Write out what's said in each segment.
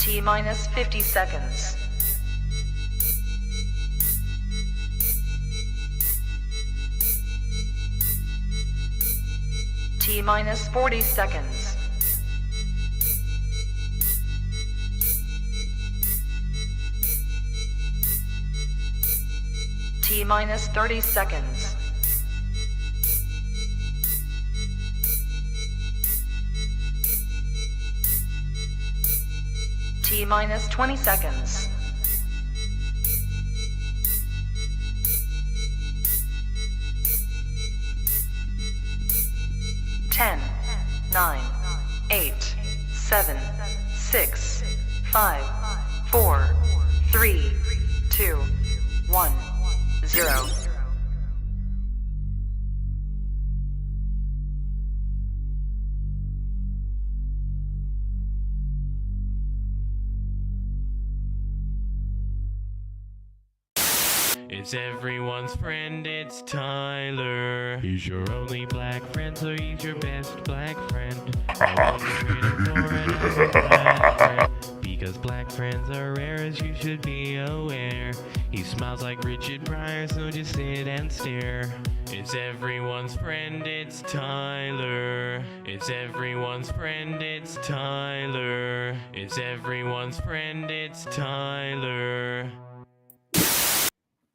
T minus 50 seconds. T minus 40 seconds. T minus 30 seconds. T minus 20 seconds. 10, 9, 8, 7, 6, 5, 4, 3, 2, 1, 0. It's everyone's friend, it's Tyler. He's your only black friend, so he's your best black friend. Because black friends are rare, as you should be aware. He smiles like Richard Pryor, so just sit and stare. It's everyone's friend, it's Tyler. It's everyone's friend, it's Tyler. It's everyone's friend, it's Tyler.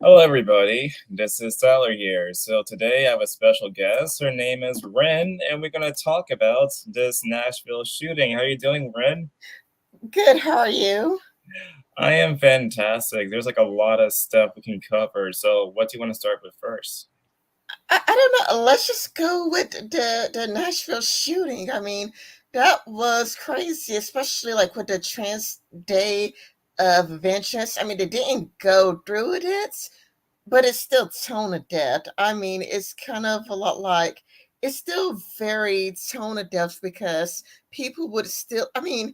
Hello everybody, this is Tyler here. So today I have a special guest. Her name is Ren, and we're going to talk about this Nashville shooting. How are you doing, Ren? Good, how are you? I am fantastic. There's like a lot of stuff we can cover. So what do you want to start with first? I don't know. Let's just go with the Nashville shooting. I mean, that was crazy, especially like with the Trans Day of Vengeance. I mean, they didn't go through with it, but it's still tone of death. I mean, it's kind of a lot like it's still very tone of death because people would still. I mean,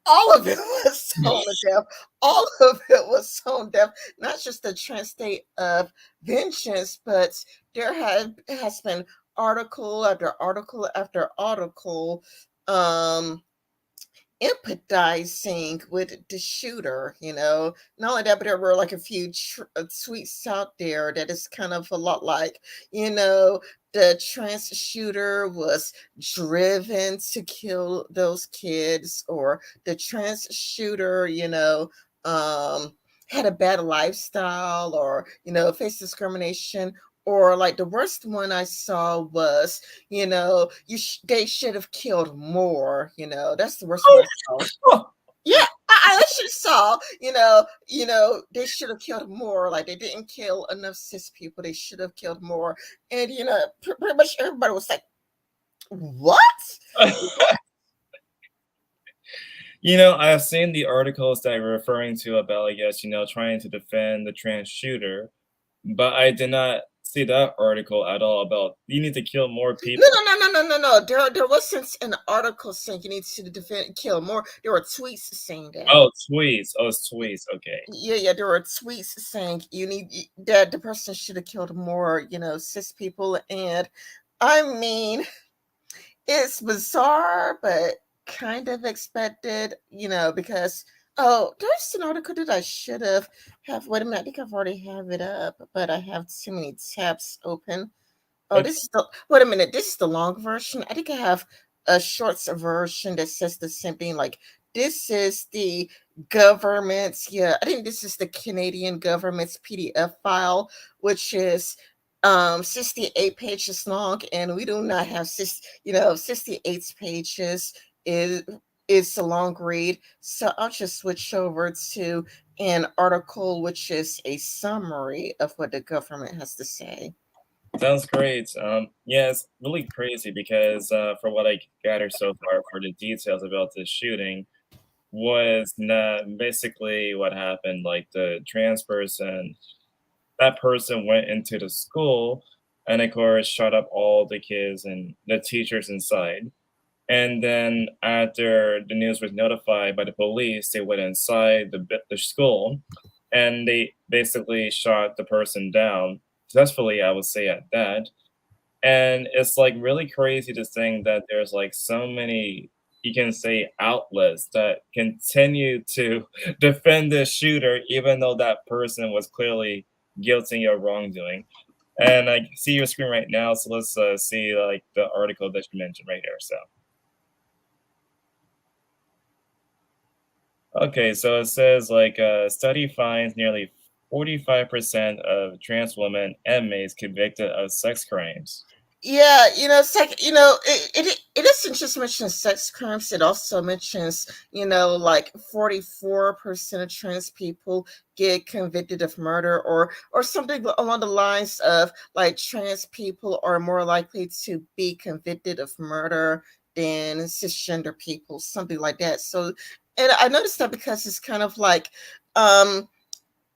all of it was tone of death. All of it was tone deaf. Not just the trans state of vengeance, but has been article after article after article empathizing with the shooter, not only that, but there were like a few tweets out there that is kind of a lot like, the trans shooter was driven to kill those kids, or the trans shooter, had a bad lifestyle, or, faced discrimination. Or like the worst one I saw was, they should have killed more. That's the worst one I saw. Yeah, I actually saw, they should have killed more. Like they didn't kill enough cis people. They should have killed more. And pretty much everybody was like, "What?" I've seen the articles that you're referring to about, I guess, trying to defend the trans shooter, but I did not see that article at all about you need to kill more people. No. There wasn't an article saying you need to defend kill more. There were tweets saying that. Oh, tweets. Oh, it's tweets. Okay. Yeah. There were tweets saying that the person should have killed more, cis people, and I mean, it's bizarre, but kind of expected, because there's an article that I should have wait a minute, I think I've already have it up, but I have too many tabs open. Oh, Okay. wait a minute, this is the long version. I think I have a short version that says the same thing. Like, this is the government's, I think this is the Canadian government's PDF file, which is 68 pages long, and we do not have 68 pages is a long read. So I'll just switch over to an article which is a summary of what the government has to say. Sounds great. Yeah, it's really crazy because for what I gathered so far for the details about this shooting was not basically what happened. Like the trans person, that person went into the school and of course shot up all the kids and the teachers inside. And then after the news was notified by the police, they went inside the school and they basically shot the person down successfully, I would say at that. And it's like really crazy to think that there's like so many you can say, outlets that continue to defend the shooter, even though that person was clearly guilty of wrongdoing. And I see your screen right now, so let's see like the article that you mentioned right here. So, okay, so it says like a study finds nearly 45% of trans women inmates convicted of sex crimes. Yeah, it isn't just mentioning sex crimes. It also mentions, like 44% of trans people get convicted of murder, or something along the lines of like trans people are more likely to be convicted of murder than cisgender people, something like that. So, and I noticed that because it's kind of like, um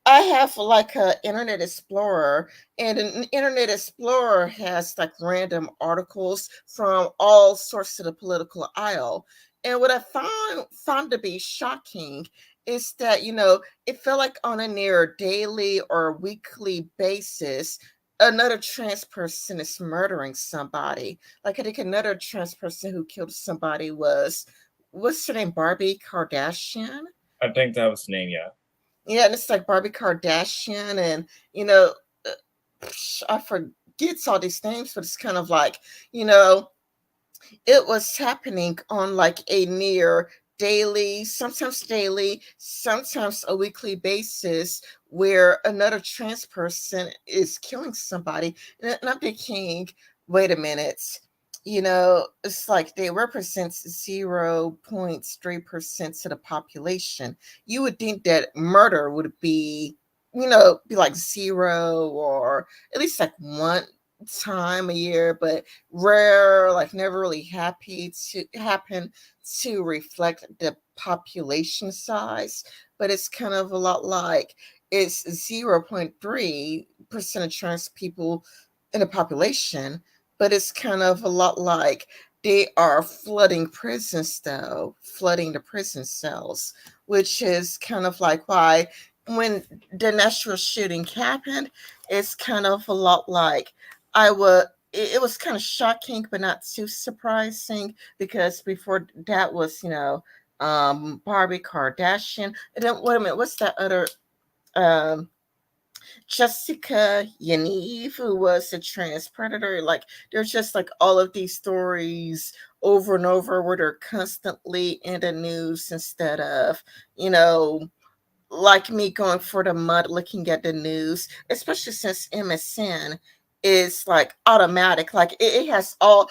I have like a Internet Explorer, and an Internet Explorer has like random articles from all sorts of the political aisle. And what I found to be shocking is that, it felt like on a near daily or weekly basis, another trans person is murdering somebody. Like I think another trans person who killed somebody was, what's her name, Barbie Kardashian? I think that was the name, yeah. Yeah, and it's like Barbie Kardashian, and you know, uh, I forget all these names, but it's kind of like, you know, it was happening on like a near daily, sometimes a weekly basis, where another trans person is killing somebody. And I'm thinking, wait a minute, it's like they represent 0.3% of the population. You would think that murder would be like zero, or at least like one time a year, but rare, like never really happen to reflect the population size. But it's kind of a lot like it's 0.3% of trans people in the population, but it's kind of a lot like they are flooding prisons, though, flooding the prison cells, which is kind of like why when the Nashville shooting happened, it's kind of a lot like I was it was kind of shocking but not too surprising, because before that was, Barbie Kardashian. And then wait a minute, what's that other um Jessica Yaniv, who was a trans predator? Like there's just like all of these stories over and over where they're constantly in the news instead of, you know, like me going for the mud looking at the news, especially since MSN is like automatic. Like it has all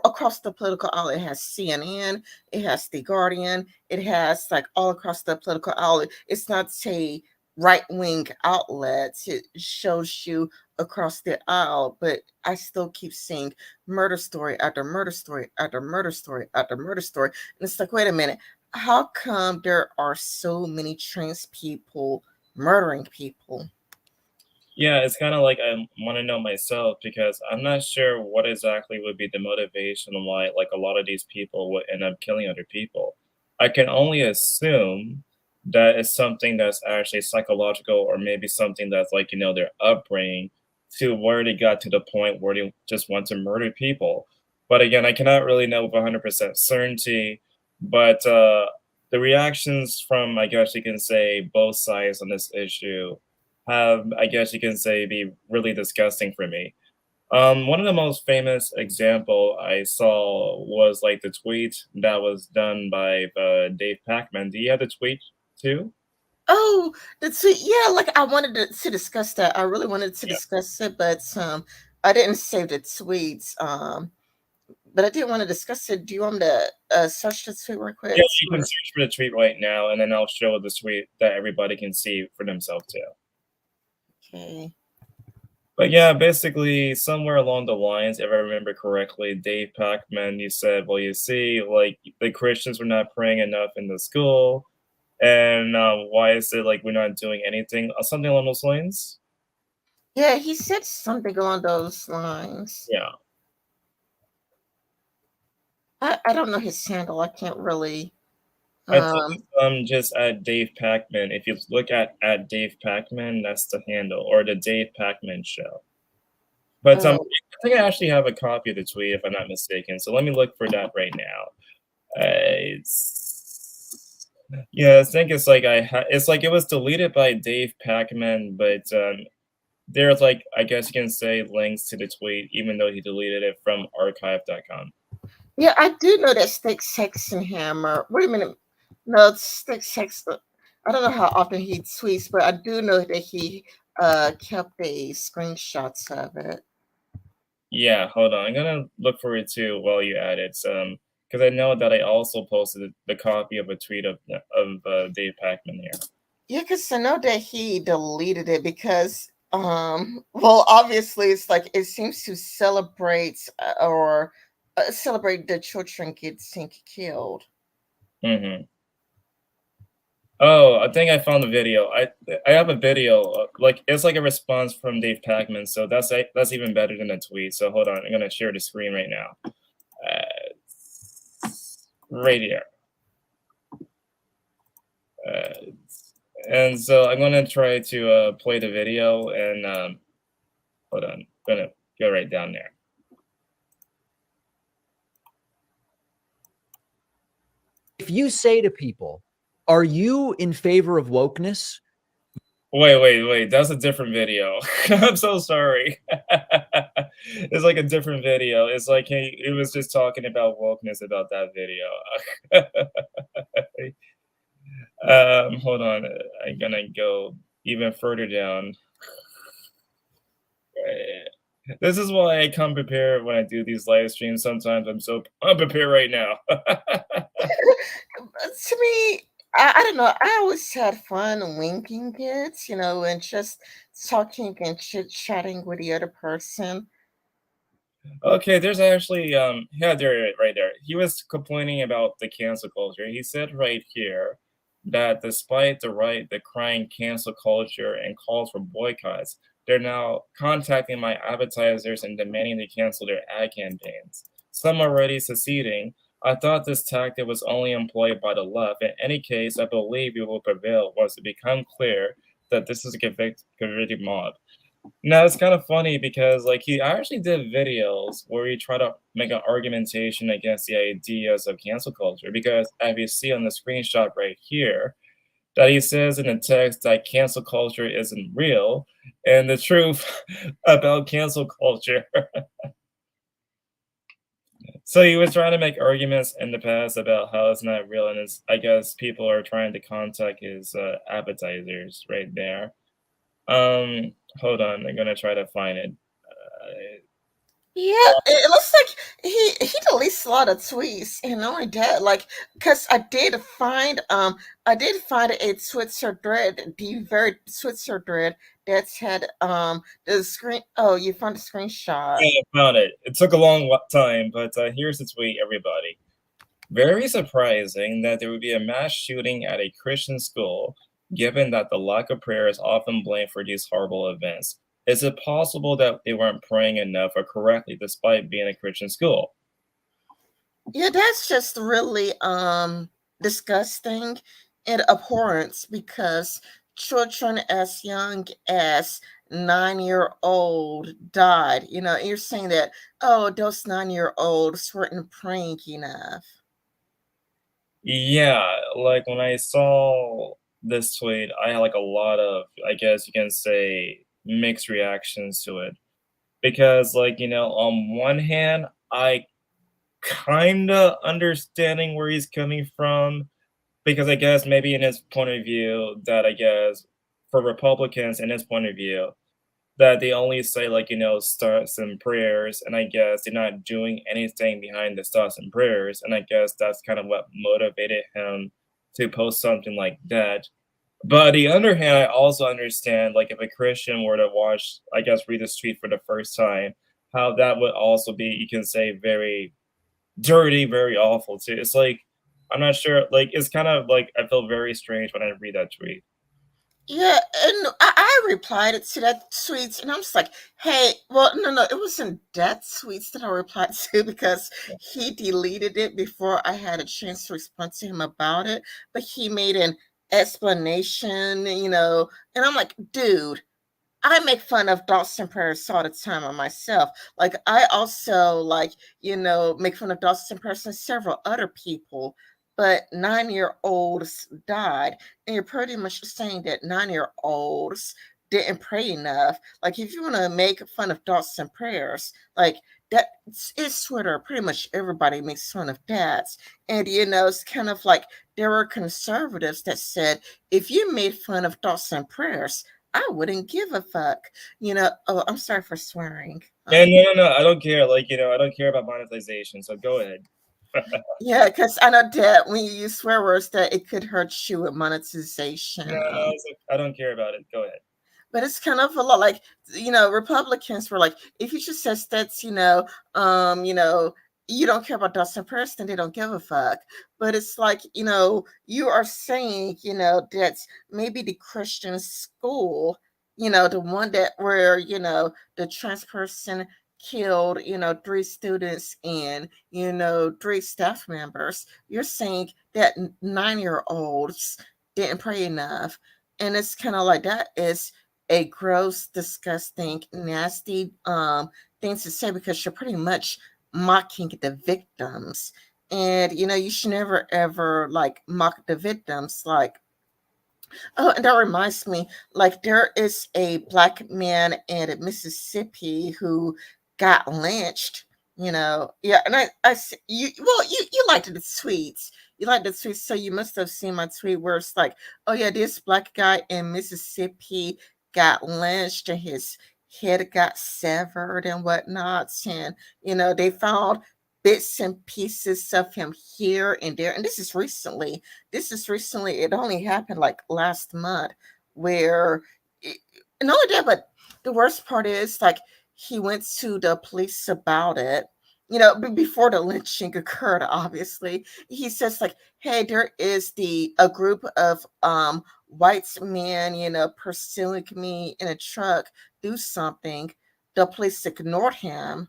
across the political aisle. It has CNN, it has The Guardian, it has like all across the political aisle. It's not a right wing outlet. It shows you across the aisle, but I still keep seeing murder story after murder story after murder story after murder story. And it's like, wait a minute, how come there are so many trans people murdering people? Yeah, it's kind of like I want to know myself because I'm not sure what exactly would be the motivation why like a lot of these people would end up killing other people. I can only assume that it's something that's actually psychological or maybe something that's like, their upbringing to where they got to the point where they just want to murder people. But again, I cannot really know with 100% certainty, but the reactions from, I guess you can say, both sides on this issue have, I guess you can say, be really disgusting for me. One of the most famous example I saw was like the tweet that was done by Dave Pacman. Do you have the tweet too? Oh, that's it. Yeah, like I wanted to discuss that. I really wanted to Yeah. discuss it, but I didn't save the tweets. But I did want to discuss it. Do you want me to search the tweet real Yeah, quick? you can search for the tweet right now, and then I'll show the tweet that everybody can see for themselves too. Okay. But yeah, basically, somewhere along the lines, if I remember correctly, Dave Pacman, you said, well, you see, like the Christians were not praying enough in the school, and why is it like we're not doing anything? Something along those lines. Yeah, he said something along those lines. Yeah, I don't know his handle. I can't really. I think Um. it's just at Dave Pacman. If you look at Dave Pacman, that's the handle, or the Dave Pacman Show. But Oh, I think I actually have a copy of the tweet if I'm not mistaken. So let me look for that right now. Yeah, I think it's like it's like it was deleted by Dave Pacman, but there's like I guess you can say links to the tweet, even though he deleted it from archive.com. Yeah, I do know that Stick Hammer. Wait a minute. No, Stick Sex. I don't know how often he tweets, but I do know that he kept a screenshots of it. Yeah, hold on. I'm gonna look for it too while you add it. Because I know that I also posted the copy of a tweet of Dave Pacman here. Yeah, because I know that he deleted it because, well, obviously, it's like it seems to celebrate or celebrate the children getting killed. Hmm. Oh, I think I found the video. I have a video. Like it's like a response from Dave Pacman, so that's even better than a tweet. So hold on, I'm gonna share the screen right now. Right here. Uh, and so I'm gonna try to play the video and hold on, I'm gonna go right down there. If you say to people, "Are you in favor of wokeness?" Wait. That's a different video. I'm so sorry. It's like a different video. It's like he was just talking about wokeness about that video. Hold on. I'm gonna go even further down. This is why I come prepared when I do these live streams. Sometimes I'm so unprepared right now. To me, I don't know. I always had fun winking it, and just talking and chit chatting with the other person. Okay, there's actually yeah, there right there. He was complaining about the cancel culture. He said right here that despite the crying cancel culture and calls for boycotts, they're now contacting my advertisers and demanding to cancel their ad campaigns. Some already seceding. I thought this tactic was only employed by the left. In any case, I believe it will prevail once it becomes clear that this is a convicted mob. Now it's kind of funny because like he actually did videos where he tried to make an argumentation against the ideas of cancel culture because as you see on the screenshot right here, that he says in the text that cancel culture isn't real and the truth about cancel culture. So he was trying to make arguments in the past about how it's not real, and it's, I guess people are trying to contact his advertisers right there. Hold on, I'm gonna try to find it. Yeah, it looks like he deletes a lot of tweets, and not only that, like, because I did find a Twitter thread, the very Twitter thread that's had the screen. Oh, you found the screenshot. Yeah, I found it. It took a long time, but here's the tweet, everybody. Very surprising that there would be a mass shooting at a Christian school, given that the lack of prayer is often blamed for these horrible events. Is it possible that they weren't praying enough or correctly despite being a Christian school? Yeah, that's just really disgusting and abhorrent because children as young as 9-year-old died. And you're saying that, oh, those 9-year-olds weren't praying enough. Yeah, like when I saw this tweet, I had like a lot of, I guess you can say, mixed reactions to it. Because, like, on one hand, I kinda understanding where he's coming from because I guess maybe in his point of view that I guess for Republicans in his point of view that they only say like starts and prayers and I guess they're not doing anything behind the starts and prayers and I guess that's kind of what motivated him to post something like that. But on the other hand, I also understand like if a Christian were to watch, I guess read this tweet for the first time, how that would also be, you can say, very dirty, very awful too. It's like I'm not sure. Like it's kind of like I feel very strange when I read that tweet. Yeah, and I replied to that tweet, and I'm just like, hey, well, no, it wasn't that tweets that I replied to because he deleted it before I had a chance to respond to him about it. But he made an explanation, and I'm like, dude, I make fun of Dawson Paris all the time on myself. Like I also make fun of Dawson Paris and several other people. But 9-year olds died, and you're pretty much saying that 9-year olds didn't pray enough. Like if you want to make fun of Dawson Prayers, like that is Twitter. Pretty much everybody makes fun of dads, and it's kind of like there were conservatives that said if you made fun of Dawson Prayers, I wouldn't give a fuck. Oh, I'm sorry for swearing. Yeah, no, I don't care. Like, I don't care about monetization. So go ahead. Yeah, because I know that when you use swear words, that it could hurt you with No, monetization. no, I don't care about it. Go ahead. But it's kind of a lot like, Republicans were like, if you just says that's, you don't care about Dustin Preston, they don't give a fuck. But it's like, you are saying, that's maybe the Christian school, the one that where, the trans person killed, three students and, three staff members. You're saying that 9-year olds didn't pray enough. And it's kind of like that is a gross, disgusting, nasty thing to say because you're pretty much mocking the victims. And you should never ever like mock the victims. Like, oh, and that reminds me, like there is a black man in Mississippi who got lynched. Yeah, and you liked the tweets. You liked the tweets, so you must have seen my tweet where it's like, oh yeah, this black guy in Mississippi got lynched and his head got severed and whatnot, and they found bits and pieces of him here and there, and this is recently. It only happened like last month, where, and not only that, but the worst part is like he went to the police about it. Before the lynching occurred, obviously, he says like, "Hey, there is a group of white men, pursuing me in a truck. Do something." The police ignored him,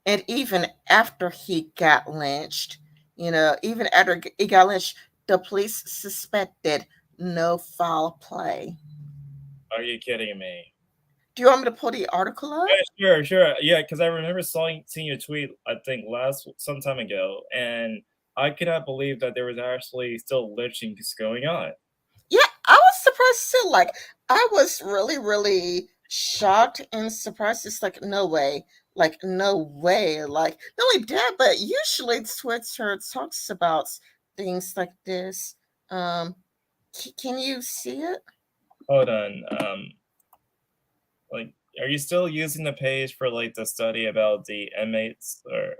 and even after he got lynched, even after he got lynched, the police suspected no foul play. Are you kidding me? Do you want me to pull the article up? Yeah, sure. Yeah, because I remember seeing your tweet, I think some time ago, and I could not believe that there was actually still lynchings going on. Yeah, I was surprised too. Like, I was really, really shocked and surprised. It's like, no way. Like, no way. Like, not only that, but usually Twitter talks about things like this. Um, can you see it? Hold on. Like, are you still using the page for like the study about the inmates, or?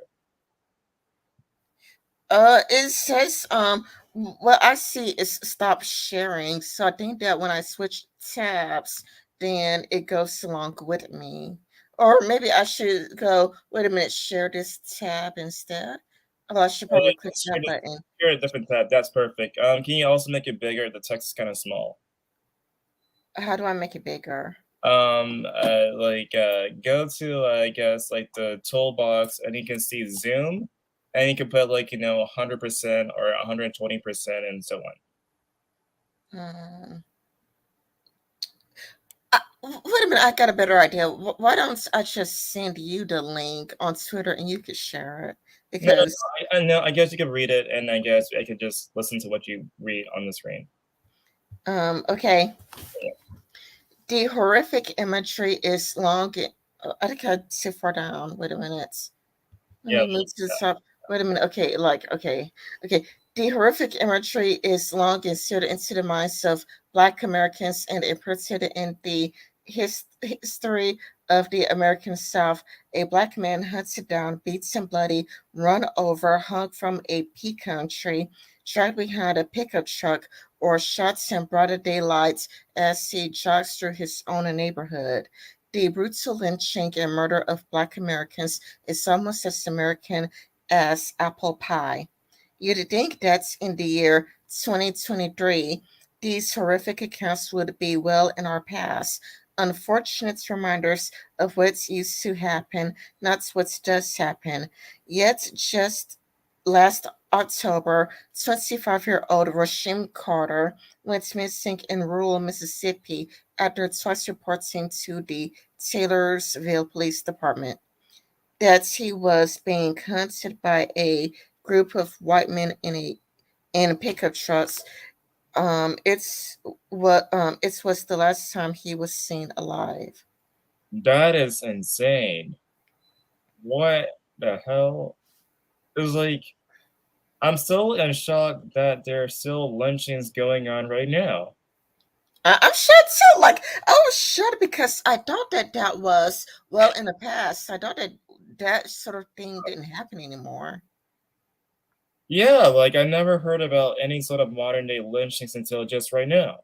It says, what I see is stop sharing. So I think that when I switch tabs, then it goes along with me. Or maybe I should go, wait a minute, share this tab instead. Oh, I should Oh, yeah, probably click that button. share a different tab. That's perfect. Can you also make it bigger? The text is kind of small. How do I make it bigger? Go to I guess like the toolbox, and you can see zoom, and you can put like 100% or 120% and so on. Hmm. Wait a minute, I got a better idea. Why don't I just send you the link on Twitter and you could share it? No, no, Because, I know. I guess you could read it, and I guess I could just listen to what you read on the screen. okay. The horrific imagery is long. I think I too far down. Wait a minute. Let Yeah, me move to the top. Wait a minute. Okay, okay. The horrific imagery is long inserted into the minds of Black Americans and imprinted in the history of the American South. A Black man hunted down, beaten bloody, run over, hung from a pecan tree, dragged behind a pickup truck, or shot in broader daylight as he jogs through his own neighborhood. The brutal lynching and murder of Black Americans is almost as American as apple pie. You'd think that in the year 2023, these horrific accounts would be well in our past, unfortunate reminders of what used to happen, not what does happen. Yet, just last October, 25-year-old Rashim Carter went missing in rural Mississippi after twice reporting to the Taylorsville Police Department that he was being hunted by a group of white men in pickup trucks. It was the last time he was seen alive. That is insane. What the hell? It was like I'm still in shock that there are still lynchings going on right now. I'm shocked too. Like I was shocked because I thought that that was well in the past. I thought that that sort of thing didn't happen anymore. Yeah, like I never heard about any sort of modern day lynchings until just right now.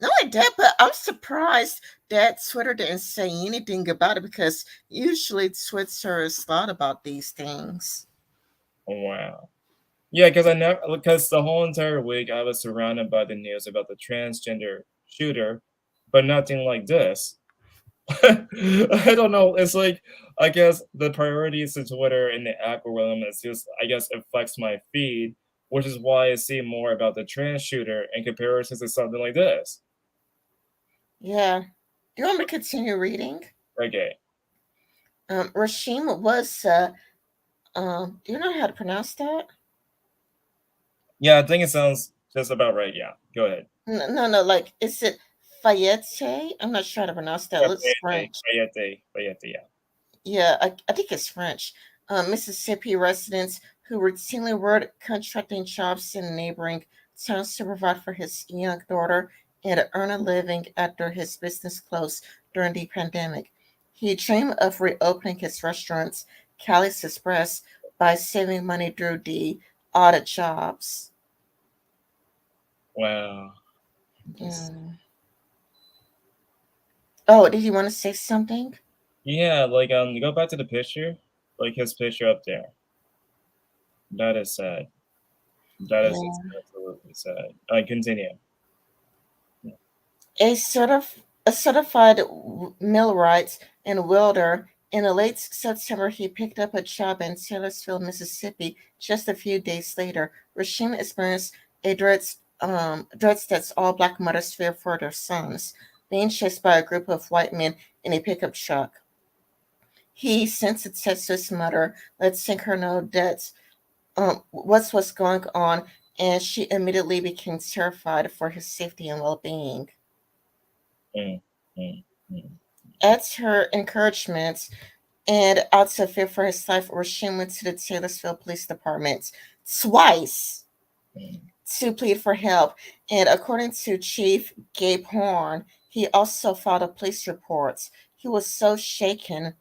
No, I did, but I'm surprised that Twitter didn't say anything about it because usually Twitter is loud about these things. Wow. Yeah, because I never because the whole entire week I was surrounded by the news about the transgender shooter, but nothing like this. I don't know. It's like I guess the priorities to Twitter and the algorithm is just I guess affects my feed, which is why I see more about the trans shooter in comparison to something like this. Yeah. Do you want me to continue reading? Okay. Rashim was, do you know how to pronounce that? Yeah, I think it sounds just about right. Yeah. Go ahead. No, no, like, is it Fayette? I'm not sure how to pronounce that. Yeah, It looks French. Bayete, yeah. Yeah, I think it's French. Mississippi residents who routinely worked contracting jobs in neighboring towns to provide for his young daughter and earn a living after his business closed during the pandemic. He dreamed of reopening his restaurants, Cali's Express, by saving money through the odd jobs. Wow. Just Yeah. Oh, did you want to say something? yeah, like go back to the picture, like his picture up there. That is sad. That is just Yeah. absolutely sad. Continue. A certified millwright and welder. In late September, he picked up a job in Taylorsville, Mississippi. Just a few days later, Rashim experienced a dreads that's all black mothers fear for their sons, being chased by a group of white men in a pickup truck. He sent a text to his mother, letting her know that what's going on, and she immediately became terrified for his safety and well-being. Mm, mm, mm, At her encouragement, and out of fear for his life, Rashim went to the Taylorsville Police Department twice mm. to plead for help. And according to Chief Gabe Horn, he also filed a police report. He was so shaken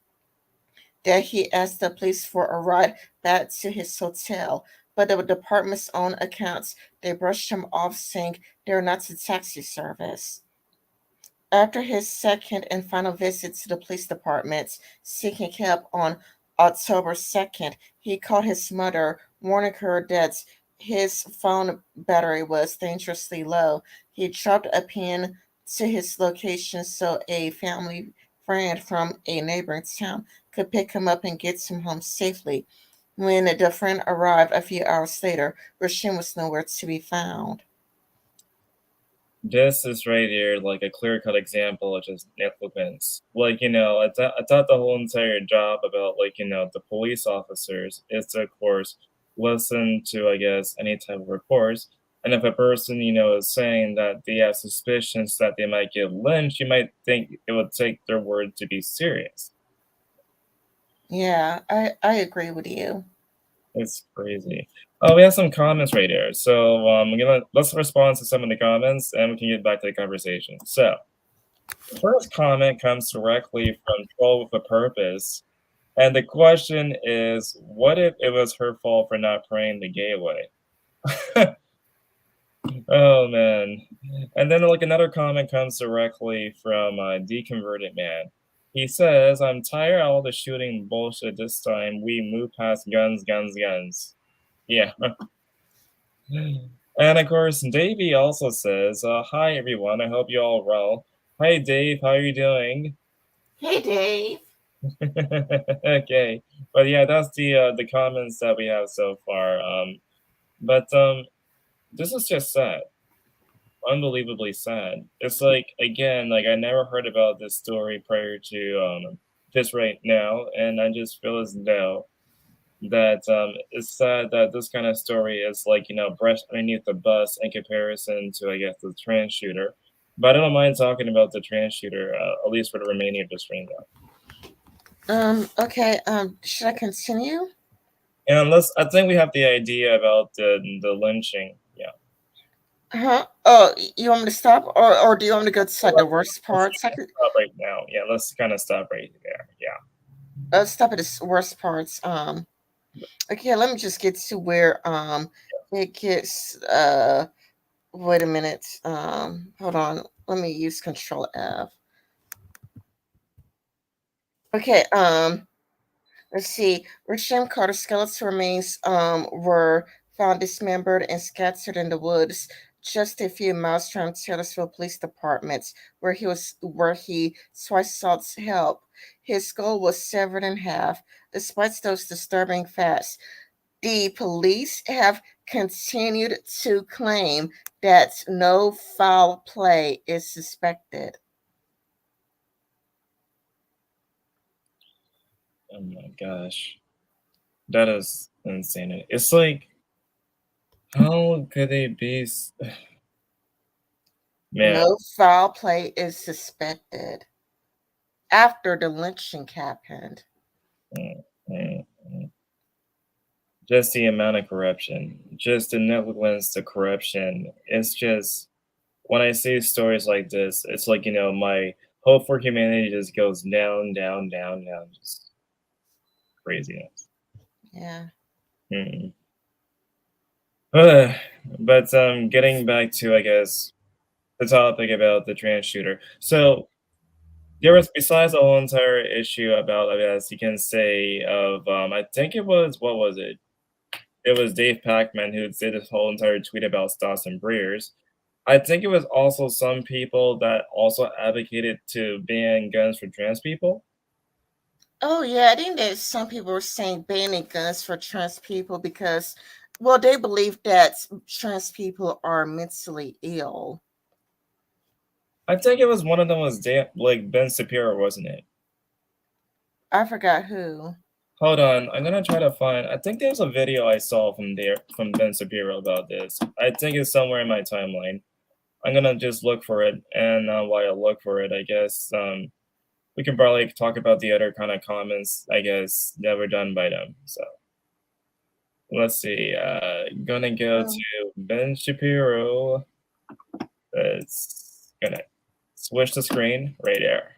that he asked the police for a ride back to his hotel. But the department's own accounts, they brushed him off, saying they're not a taxi service. After his second and final visit to the police department, seeking help on October 2nd, he called his mother, warning her that his phone battery was dangerously low. He dropped a pin to his location so a family friend from a neighboring town could pick him up and get him home safely. When the friend arrived a few hours later, Rashim was nowhere to be found. This is right here, like a clear-cut example of just negligence. Like, I thought the whole entire job about, like, the police officers is to, of course, listen to, I guess, any type of reports. And if a person, is saying that they have suspicions that they might get lynched, you might think it would take their word to be serious. Yeah, I agree with you. It's crazy. Oh, we have some comments right here. So let's respond to some of the comments and we can get back to the conversation. So the first comment comes directly from Troll with a Purpose. And the question is, what if it was her fault for not praying the gay away? Oh man. And then like another comment comes directly from Deconverted Man. He says, I'm tired of all the shooting bullshit this time. We move past guns, guns, guns. Yeah. And of course, Davey also says, hi everyone, I hope you all well. Hi Dave, how are you doing? Hey, Dave. Okay. But yeah, that's the comments that we have so far. But this is just sad, unbelievably sad. It's like again, like I never heard about this story prior to this right now, and I just feel as though that it's sad that this kind of story is like brushed underneath the bus in comparison to I guess the trans shooter. But I don't mind talking about the trans shooter at least for the remaining of the stream though. Okay. Should I continue? And let's I think we have the idea about the lynching. Yeah. Huh? Oh, you want me to stop, or do you want me to go to like the worst Let's parts? I could stop right now. Yeah, let's kind of stop right there. Yeah. stop at the worst parts. Okay, let me just get to where it gets. Wait a minute. Hold on. Let me use Control F. Okay. Let's see. Richard Carter's skeletal remains were found dismembered and scattered in the woods just a few miles from Taylorsville Police Department, where he twice sought help. His skull was severed in half. Despite those disturbing facts, the police have continued to claim that no foul play is suspected. Oh my gosh, that is insane. It's like, how could they be? Man, No foul play is suspected after the lynching happened. mm, mm, mm. Just the amount of corruption, just the negligence, the corruption. It's just when I see stories like this, it's like my hope for humanity just goes down, down, down, down, just craziness. Yeah. Mm. But getting back to I guess the topic about the trans shooter. So there was besides the whole entire issue about I guess you can say of I think it was what was it? It was Dave Pacman who did this whole entire tweet about Stas and Breers. I think it was also some people that also advocated to ban guns for trans people. Oh yeah, I think that some people were saying banning guns for trans people because, well, they believe that trans people are mentally ill. I think it was one of them was like Ben Shapiro, wasn't it? I forgot who. Hold on, I'm gonna try to find. I think there's a video I saw from Ben Shapiro about this. I think it's somewhere in my timeline. I'm gonna just look for it, and while I look for it, I guess we can probably talk about the other kind of comments I guess that were done by them. So let's see. Gonna go Mm. to Ben Shapiro. It's gonna switch the screen right there.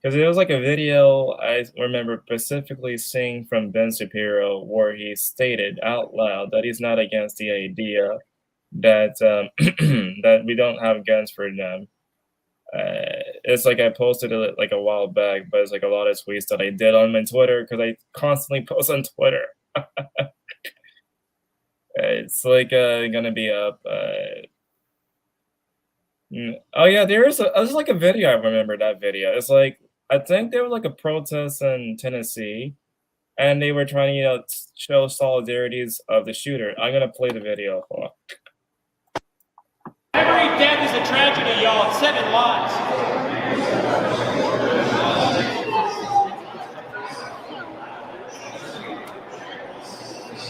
Because it was like a video I remember specifically seeing from Ben Shapiro where he stated out loud that he's not against the idea that that we don't have guns for them. It's like I posted it like a while back, but it's like a lot of tweets that I did on my Twitter because I constantly post on Twitter. It's like gonna be up. Oh yeah, there's like a video. I remember that video. It's like I think there was like a protest in Tennessee, and they were trying to show solidarities of the shooter. I'm gonna play the video. Hold on. Every death is a tragedy, y'all. It's 7 lives.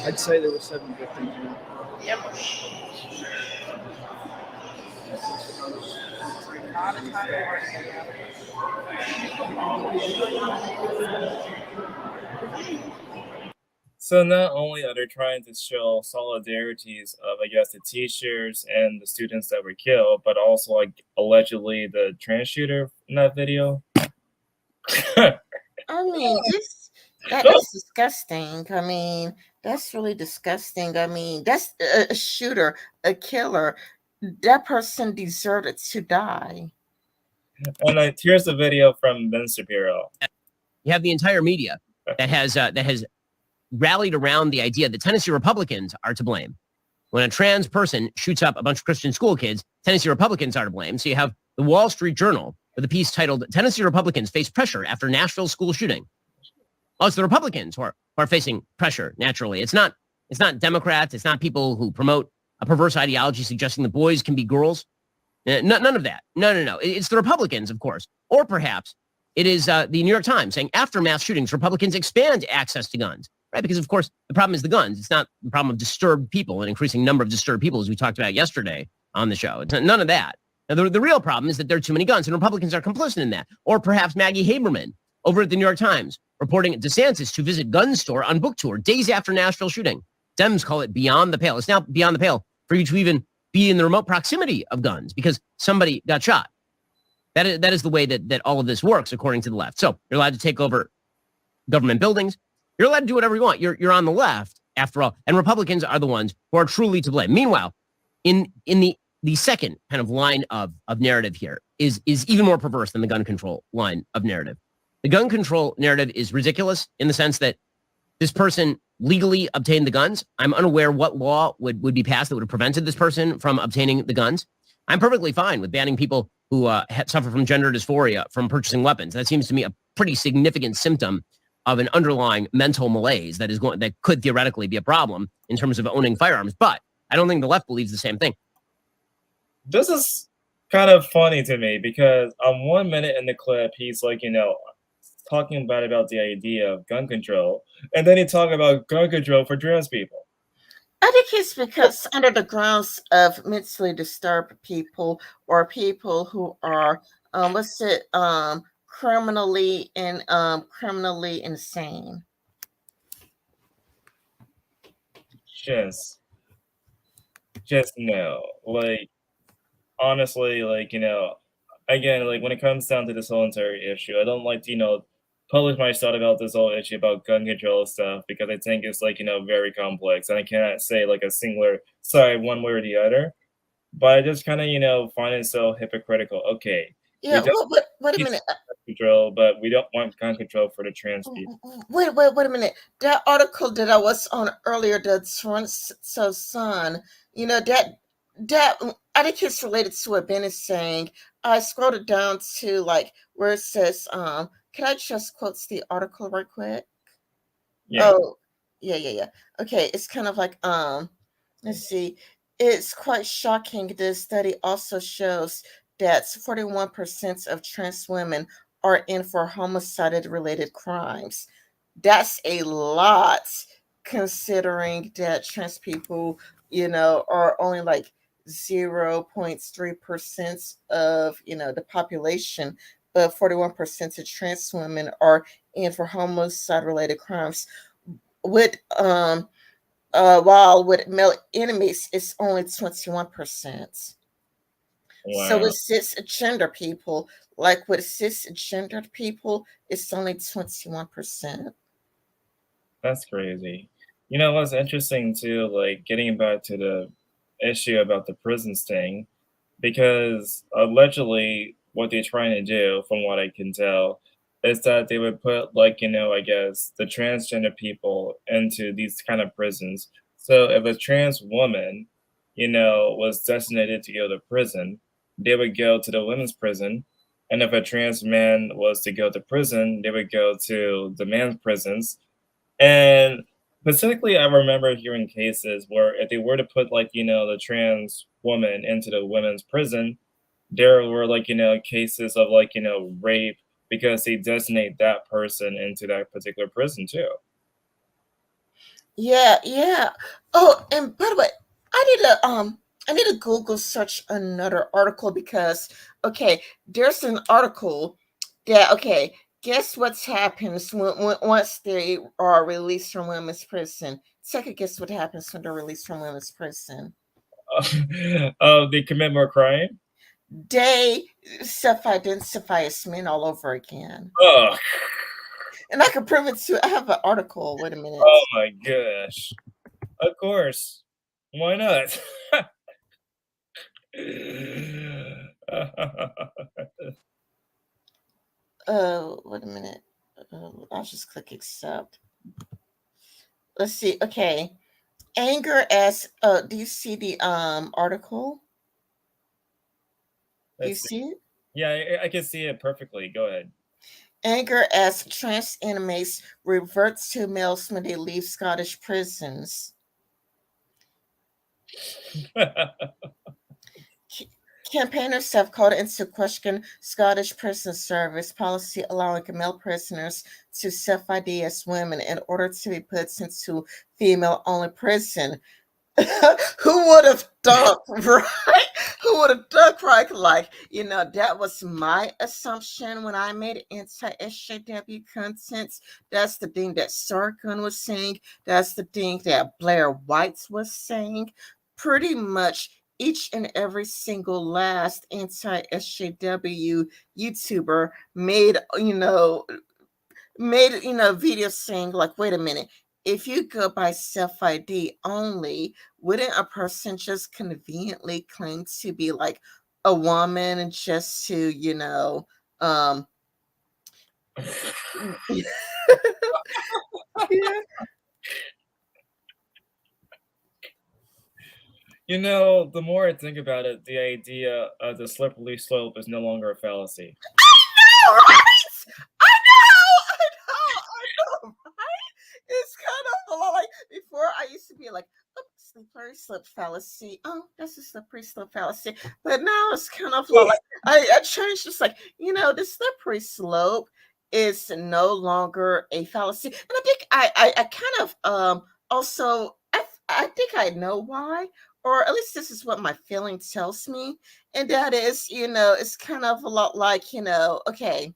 I'd say there were 7 victims. Yep. So not only are they trying to show solidarities of, I guess, the teachers and the students that were killed, but also like allegedly the trans shooter in that video. I mean, that's disgusting. I mean, that's really disgusting. I mean, that's a shooter, a killer. That person deserved to die. And here's the video from Ben Shapiro. You have the entire media that has rallied around the idea that Tennessee Republicans are to blame. When a trans person shoots up a bunch of Christian school kids, Tennessee Republicans are to blame. So you have the Wall Street Journal with a piece titled "Tennessee Republicans Face Pressure After Nashville School Shooting." Oh, it's the Republicans who are facing pressure. Naturally, it's not It's not Democrats. It's not people who promote a perverse ideology suggesting the boys can be girls. None of that. No. It's the Republicans, of course. Or perhaps it is the New York Times saying after mass shootings, Republicans expand access to guns, right? Because, of course, the problem is the guns. It's not the problem of disturbed people, an increasing number of disturbed people, as we talked about yesterday on the show. It's none of that. Now, the real problem is that there are too many guns, and Republicans are complicit in that. Or perhaps Maggie Haberman over at the New York Times reporting DeSantis to visit gun store on book tour days after Nashville shooting. Dems call it beyond the pale. It's now beyond the pale for you to even be in the remote proximity of guns because somebody got shot. That is the way that all of this works, according to the left. So you're allowed to take over government buildings. You're allowed to do whatever you want. You're on the left, after all. And Republicans are the ones who are truly to blame. Meanwhile, in the second kind of line of narrative here is even more perverse than the gun control line of narrative. The gun control narrative is ridiculous in the sense that this person legally obtained the guns. I'm unaware what law would be passed that would have prevented this person from obtaining the guns. I'm perfectly fine with banning people who suffer from gender dysphoria from purchasing weapons. That seems to me a pretty significant symptom of an underlying mental malaise that could theoretically be a problem in terms of owning firearms. But I don't think the left believes the same thing. This is kind of funny to me because on 1 minute in the clip, he's like, talking about the idea of gun control, and then he talk about gun control for trans people. I think it's because under the grounds of mentally disturbed people or people who are criminally insane. Just no. Like, honestly, again, when it comes down to this whole entire issue, I don't like to, publish my thought about this whole issue about gun control stuff because I think it's very complex and I cannot say a singular side one way or the other. But I just kind of find it so hypocritical. Okay, Yeah, wait a need minute. gun control, but we don't want gun control for the trans people. Wait a minute. That article that I was on earlier, the Toronto Sun, that I think it's related to what Ben is saying. I scrolled it down to where it says, can I just quote the article right quick? Yeah. Oh, yeah. Okay, it's kind of let's see. It's quite shocking. This study also shows that 41% of trans women are in for homicide-related crimes. That's a lot considering that trans people, are only 0.3% of, the population, but 41% of trans women are in for homicide-related crimes. While with male enemies, it's only 21%. Wow. So with cisgender people, with cisgendered people, it's only 21%. That's crazy. What's interesting too, getting back to the issue about the prison sting, because allegedly what they're trying to do, from what I can tell, is that they would put I guess the transgender people into these kind of prisons. So if a trans woman, was designated to go to prison, they would go to the women's prison. And if a trans man was to go to prison, they would go to the men's prisons. And specifically, I remember hearing cases where if they were to put the trans woman into the women's prison, there were cases of rape because they designate that person into that particular prison too. Yeah. Oh, and by the way, I need to Google search another article because there's an article that guess what happens once they are released from women's prison. Second, guess what happens when they're released from women's prison? They commit more crime? They self-identify as men all over again. Ugh. And I can prove it too. I have an article. Wait a minute. Oh my gosh. Of course. Why not? Wait a minute. I'll just click accept. Let's see. Okay. Anger as do you see the article? Do you see it? Yeah, I can see it perfectly. Go ahead. Anger as trans inmates revert to males when they leave Scottish prisons. Campaigners have called into question Scottish prison service policy allowing male prisoners to self ID as women in order to be put into female only prison. Who would have thought, right? Who would have thought, right? Like, that was my assumption when I made anti-SJW content. That's the thing that Sargon was saying. That's the thing that Blair White was saying. Pretty much each and every single last anti-SJW YouTuber made video saying like, wait a minute, if you go by self ID only, wouldn't a person just conveniently claim to be like a woman and just to um yeah. The more I think about it, the idea of the slippery slope is no longer a fallacy. I know, right? I know, right? It's kind of a lot like before. I used to be like, oh, slippery slope fallacy. Oh, that's a slippery slope fallacy. But now it's kind of like I changed. Just like the slippery slope is no longer a fallacy, and I think I kind of also I think I know why, or at least this is what my feeling tells me, and that is it's kind of a lot like okay,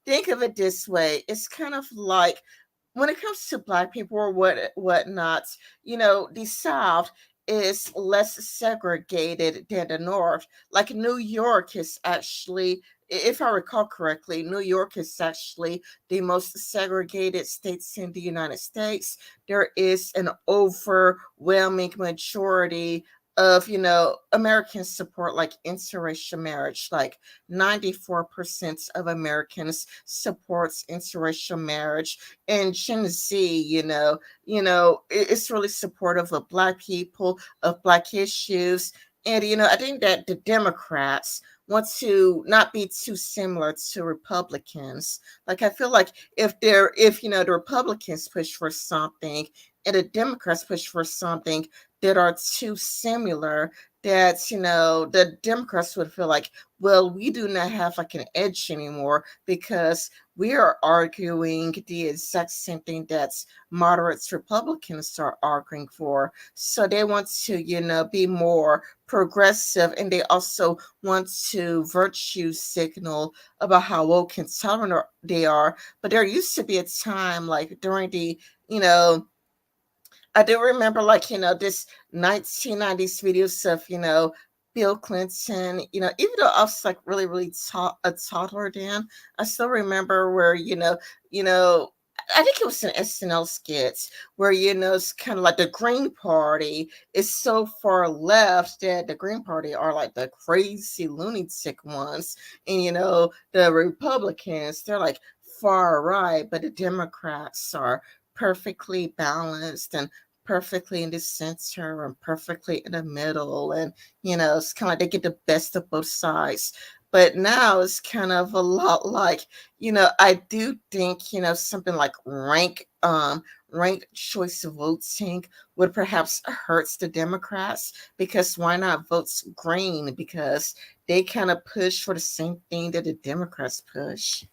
think of it this way. It's kind of like when it comes to black people or whatnot, the South is less segregated than the North. Like New York is actually, if I recall correctly, New York is actually the most segregated states in the United States. There is an overwhelming majority of Americans support like interracial marriage. Like 94% of Americans supports interracial marriage, and Gen Z, it's really supportive of Black people, of Black issues, and I think that the Democrats want to not be too similar to Republicans. Like I feel like if the Republicans push for something and the Democrats push for something that are too similar, that the Democrats would feel like, well, we do not have like an edge anymore because we are arguing the exact same thing that's moderates Republicans are arguing for. So they want to, be more progressive, and they also want to virtue signal about how woke and tolerant they are. But there used to be a time like during the, I do remember like, this 1990s videos of, Bill Clinton, even though I was like really, really a toddler then, I still remember where, I think it was an SNL skit where, it's kind of like the Green Party is so far left that the Green Party are like the crazy lunatic ones. And, the Republicans, they're like far right, but the Democrats are perfectly balanced and perfectly in the center and perfectly in the middle. And, it's kind of like they get the best of both sides. But now it's kind of a lot like, I do think, something like ranked choice voting would perhaps hurts the Democrats, because why not vote green? Because they kind of push for the same thing that the Democrats push.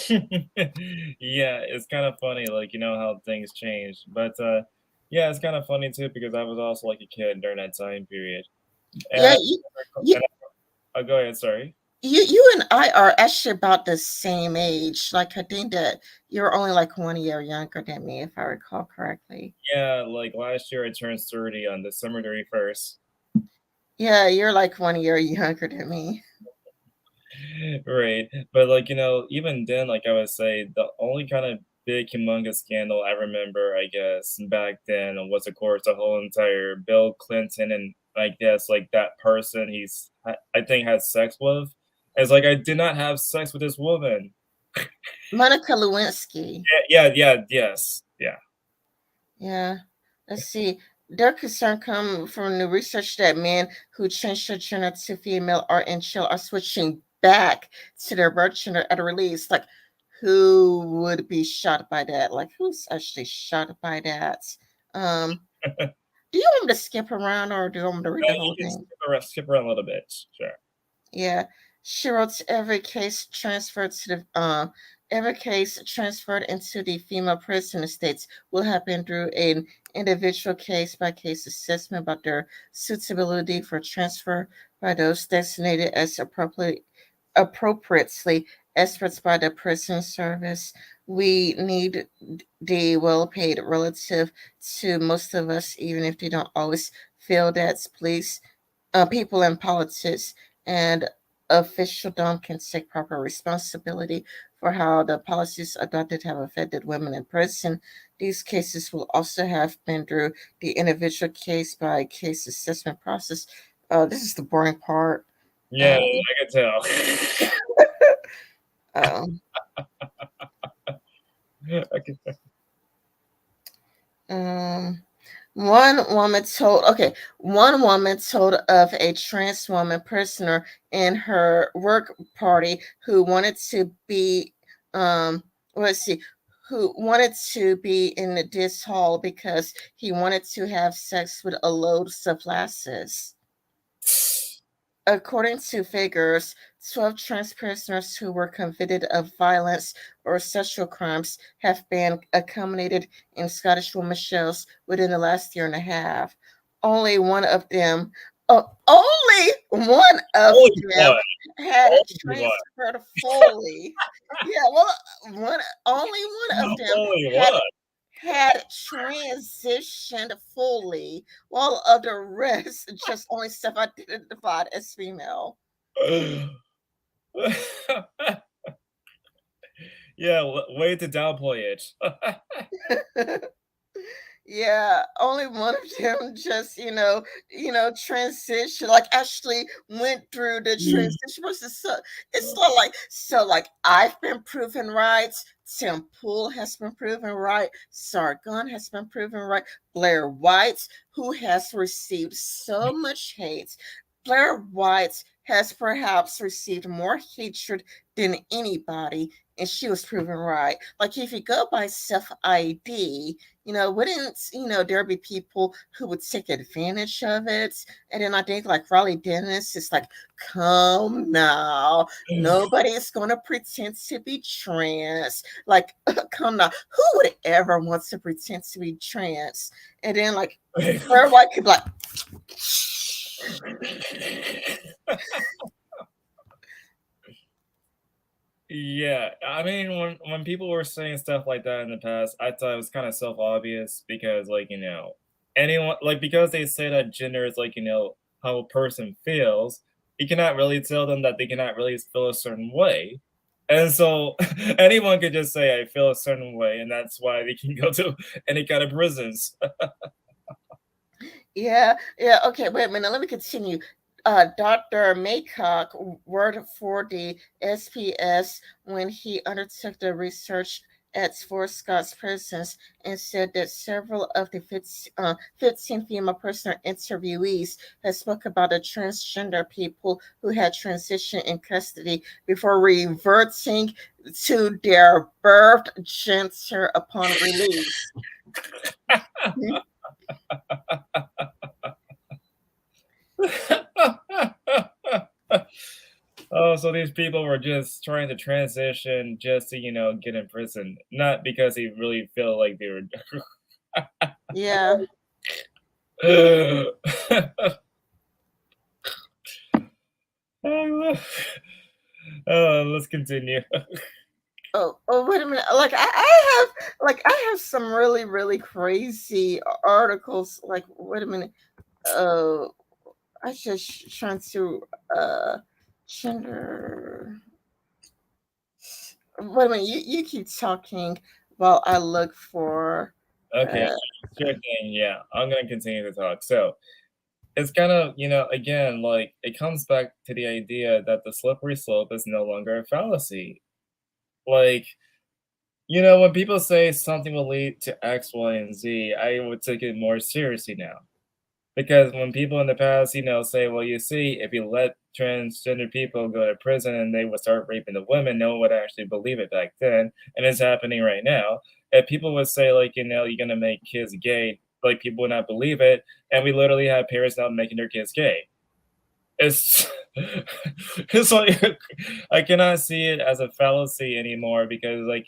Yeah, it's kind of funny, like how things changed. But yeah, it's kind of funny too because I was also like a kid during that time period. And Yeah, I, you, and I'll go ahead. Sorry. you and I are actually about the same age. Like I think that you're only like 1 year younger than me, if I recall correctly. Yeah, like last year I turned 30 on December 31st. Yeah, you're like 1 year younger than me. Right. But like, even then, like I would say, the only kind of big humongous scandal I remember, I guess, back then was of course the whole entire Bill Clinton and I guess like that person I think had sex with. It's like I did not have sex with this woman. Monica Lewinsky. Yes. Yeah. Yeah. Let's see. Their concern come from the research that men who change their gender to female or in chill are switching back to their birth gender at a release. Like, who would be shocked by that? Like, who's actually shocked by that? Um, Do you want me to skip around or do you want me to read the whole You can thing? skip around a little bit. Sure. Yeah. She wrote every case transferred into the female prison estates will happen through an individual case by case assessment about their suitability for transfer by those designated as appropriately experts by the prison service. We need the well paid relative to most of us, even if they don't always feel that's police people in politics and officialdom can take proper responsibility for how the policies adopted have affected women in prison. These cases will also have been through the individual case by case assessment process. This is the boring part. Yeah, Um, I can tell. um, I can um, one woman told of a trans woman prisoner in her work party who wanted to be let's see who wanted to be in this hall because he wanted to have sex with a load of glasses. According to figures, 12 trans prisoners who were convicted of violence or sexual crimes have been accommodated in Scottish women's shells within the last year and a half. Only one of them, only one of Holy them what? had Holy what? transferred fully. Yeah, well, only one of them Holy had what? transitioned fully, while of the rest just only self-identified as female. Yeah, way to downplay it. Yeah, only one of them just transition, like actually went through the transition process. So it's not like I've been proven right. Tim Pool has been proven right. Sargon has been proven right. Blair White, who has received so much hate, Blair White has perhaps received more hatred than anybody, and she was proven right. Like if you go by self ID, wouldn't there be people who would take advantage of it? And then I think like Raleigh Dennis is like, come now, nobody's gonna pretend to be trans. Like, come now, who would ever want to pretend to be trans? And then like Blair White could be like, Yeah, I mean, when people were saying stuff like that in the past, I thought it was kind of self-obvious because, like, anyone, like, because they say that gender is like, how a person feels, you cannot really tell them that they cannot really feel a certain way. And so anyone could just say, I feel a certain way, and that's why they can go to any kind of prisons. yeah, yeah. Okay, wait a minute. Let me continue. Dr. Maycock worked for the SPS when he undertook the research at four Scots prisons and said that several of the 15 female prisoner interviewees had spoke about the transgender people who had transitioned in custody before reverting to their birthed gender upon release. Oh, so these people were just trying to transition just to, get in prison, not because they really feel like they were. Yeah. Let's continue. Oh, wait a minute. I have some really, really crazy articles. Like, wait a minute. Uh, I just trying to gender. Wait a minute. You keep talking while I look for. Okay, sure thing. Yeah, I'm gonna continue to talk. So it's kind of, again, like it comes back to the idea that the slippery slope is no longer a fallacy. Like, when people say something will lead to X, Y, and Z, I would take it more seriously now. Because when people in the past, say, well, you see, if you let transgender people go to prison and they would start raping the women, no one would actually believe it back then. And it's happening right now. If people would say, like, you're going to make kids gay, like people would not believe it, and we literally have parents now making their kids gay. It's it's like I cannot see it as a fallacy anymore because like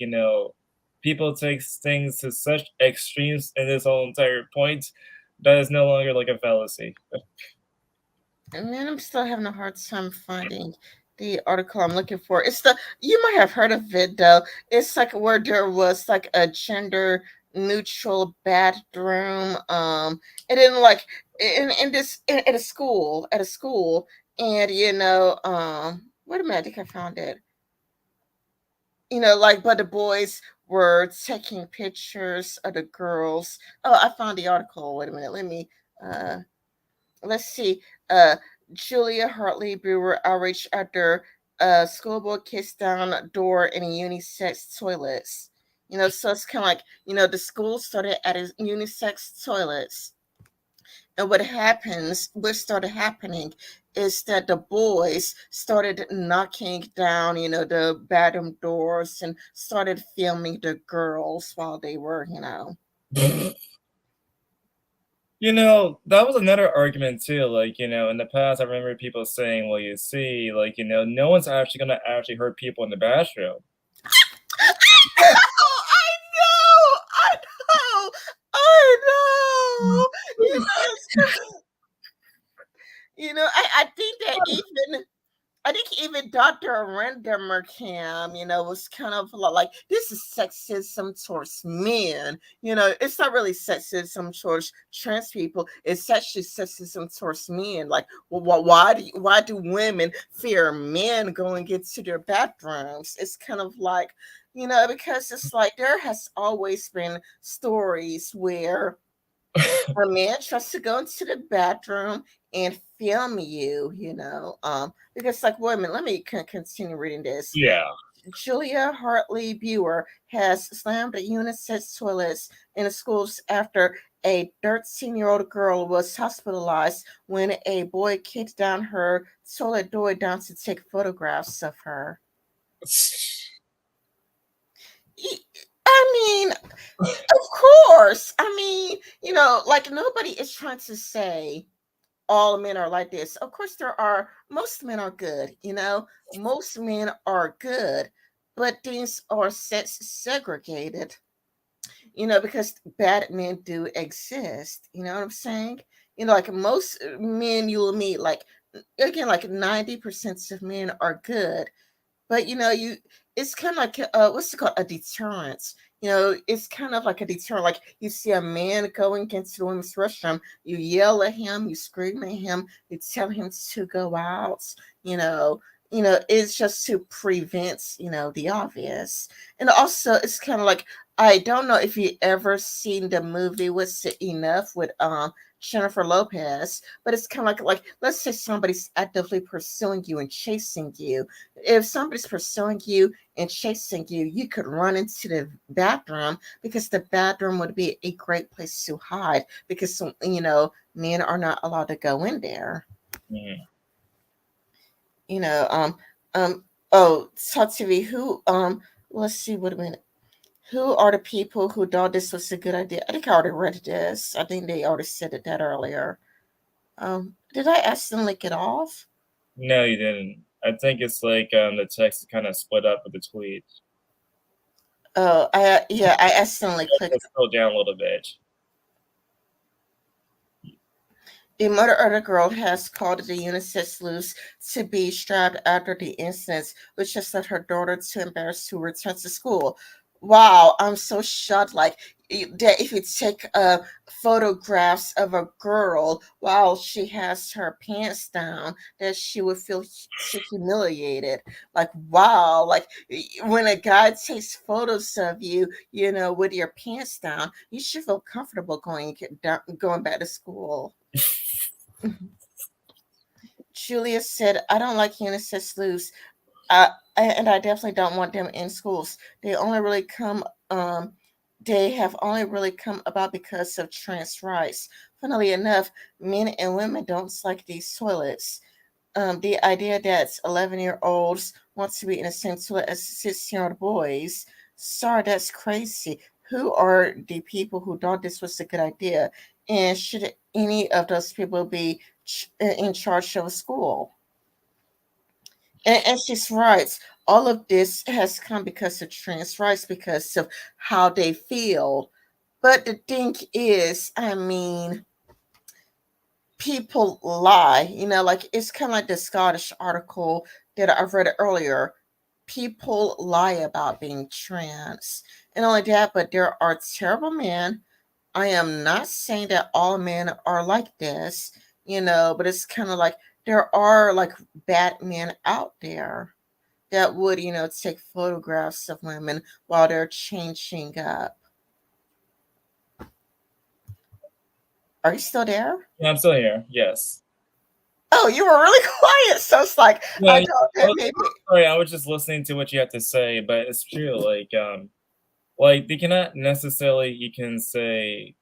people take things to such extremes in this whole entire point that is no longer like a fallacy. Man, I'm still having a hard time finding the article I'm looking for. It's the You might have heard of it though. It's like where there was like a gender neutral bathroom. And then like in this at a school, and wait a minute, I think I found it. Like but the boys were taking pictures of the girls. Oh, I found the article. Wait a minute, uh let's see. Uh, Julia Hartley Brewer outraged after schoolboy kissed down door in a unisex toilets. So it's kind of like the school started at a unisex toilets, and what started happening, is that the boys started knocking down, the bathroom doors and started filming the girls while they were. That was another argument too. Like, in the past, I remember people saying, well, you see, like, no one's actually going to actually hurt people in the bathroom. Oh, I know, I know. I think that even Dr. Arenda Mercam, was kind of like, this is sexism towards men. It's not really sexism towards trans people. It's actually sexism towards men. Like, well, why do women fear men going into their bathrooms? It's kind of like, because it's like there has always been stories where a man tries to go into the bathroom and film you. Because like, wait a minute, let me continue reading this. Yeah. Julia Hartley Brewer has slammed the unisex toilets in the schools after a 13-year-old girl was hospitalized when a boy kicked down her toilet door down to take photographs of her. I mean, of course. I mean, like nobody is trying to say all men are like this. Of course, most men are good. Most men are good, but things are sex segregated, because bad men do exist. You know what I'm saying? Like most men you will meet, like, again, like 90% of men are good, but it's kind of like what's it called, a deterrence. It's kind of like a deterrent. Like you see a man going into the women's restroom, you yell at him, you scream at him, you tell him to go out. you know it's just to prevent the obvious. And also it's kind of like, I don't know if you ever seen the movie What's It Enough with Jennifer Lopez, but it's kind of like, let's say somebody's actively pursuing you and chasing you. If somebody's pursuing you and chasing you, you could run into the bathroom, because the bathroom would be a great place to hide, because men are not allowed to go in there. Mhm. Oh, Talk TV, who let's see, wait a minute. Who are the people who thought this was a good idea? I think I already read this. I think they already said that earlier. Did I accidentally get off? No, you didn't. I think it's like the text is kind of split up with the tweet. Oh, I accidentally clicked. Let's scroll down a little bit. The mother of the girl has called the unisex loose to be strapped after the incident, which has led her daughter to embarrassed to return to school. Wow, I'm so shocked. Like that, if you take photographs of a girl while she has her pants down, that she would feel so humiliated. Like, wow, like when a guy takes photos of you, with your pants down, you should feel comfortable going back to school. Julia said, I don't like unisex loose. And I definitely don't want them in schools. They have only really come about because of trans rights. Funnily enough, men and women don't like these toilets. The idea that 11-year-olds want to be in the same toilet as 16-year-old boys, sorry, that's crazy. who are the people who thought this was a good idea? And should any of those people be in charge of a school? And she's right. All of this has come because of trans rights, because of how they feel. But the thing is, I mean, people lie. Like it's kind of like the Scottish article that I've read earlier. People lie about being trans. And only that, but there are terrible men. I am not saying that all men are like this, but it's kind of like there are like bad men out there that would, take photographs of women while they're changing up. Are you still there? Yeah, I'm still here. Yes. Oh, you were really quiet. So it's like Yeah, I yeah. thought that maybe. Sorry, I was just listening to what you have to say, but it's true. Like they cannot necessarily, you can say,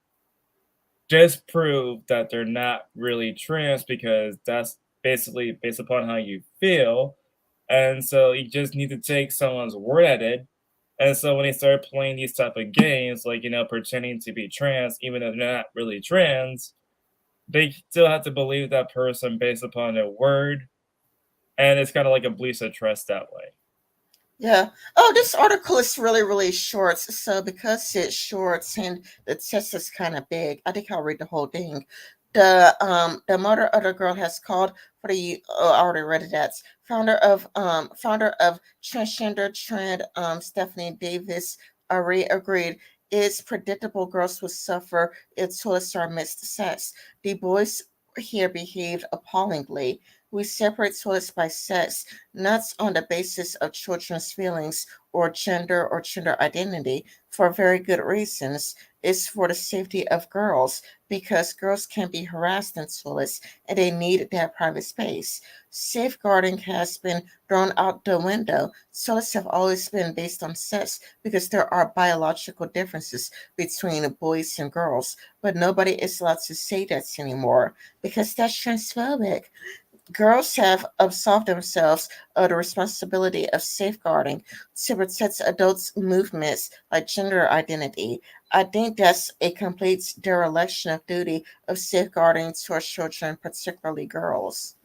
just prove that they're not really trans because that's basically based upon how you feel. And so you just need to take someone's word at it. And so when they start playing these type of games, like, pretending to be trans, even though they're not really trans, they still have to believe that person based upon their word. And it's kind of like a breach of trust that way. Yeah. Oh, this article is really, really short. So because it's short and the text is kind of big, I think I'll read the whole thing. The mother of the girl has called for the I already read it. That's founder of transgender trend Stephanie Davis agreed. It's predictable girls will suffer if toilets are mixed sex. The boys here behaved appallingly. We separate toilets by sex, not on the basis of children's feelings or gender identity, for very good reasons. It's for the safety of girls, because girls can be harassed in toilets and they need that private space. Safeguarding has been thrown out the window. Toilets have always been based on sex because there are biological differences between boys and girls, but nobody is allowed to say that anymore because that's transphobic. Girls have absolved themselves of the responsibility of safeguarding to protect adults' movements like gender identity. I think that's a complete dereliction of duty of safeguarding to our children, particularly girls.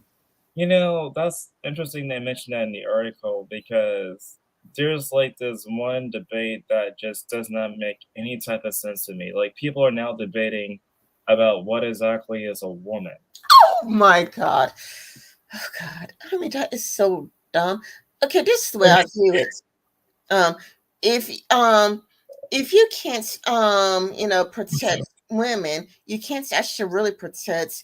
That's interesting they mentioned that in the article because there's like this one debate that just does not make any type of sense to me. Like people are now debating about what exactly is a woman. Oh my God. Oh God. I mean, that is so dumb. Okay, this is the way I view it. Um, if if you can't protect women, you can't actually really protect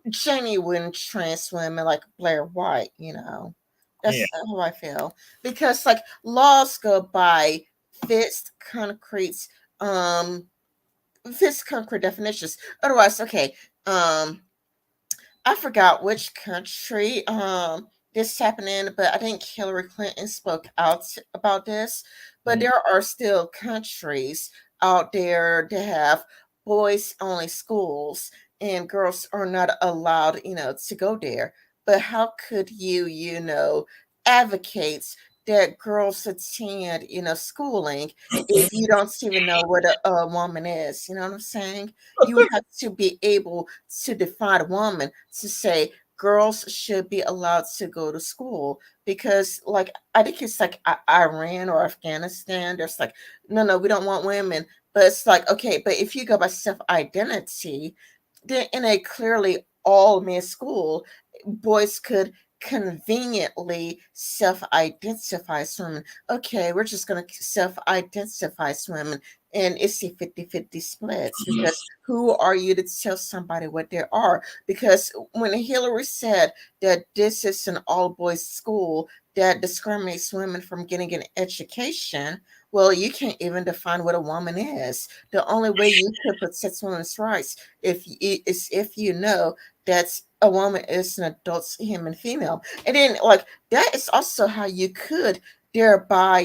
genuine trans women like Blair White. Yeah. That's how I feel. Because like laws go by fixed concrete um fixed concrete definitions. Otherwise, okay. I forgot which country this happened in, but I think Hillary Clinton spoke out about this. But Mm. there are still countries out there that have boys only schools and girls are not allowed, to go there. But how could you advocate that girls attend, schooling if you don't even know what a woman is? You know what I'm saying? You have to be able to define a woman to say girls should be allowed to go to school because like I think it's like Iran or Afghanistan, there's like no, no, we don't want women, but it's like okay, but if you go by self-identity, then in a clearly all men school, boys could conveniently self-identify as women. Okay, we're just going to self-identify as women, and it's a 50-50 splits because who are you to tell somebody what they are? Because when Hillary said that this is an all boys school that discriminates women from getting an education, well, you can't even define what a woman is. The only way you could protect women's rights is if you know that a woman is an adult human female. And then like that is also how you could thereby,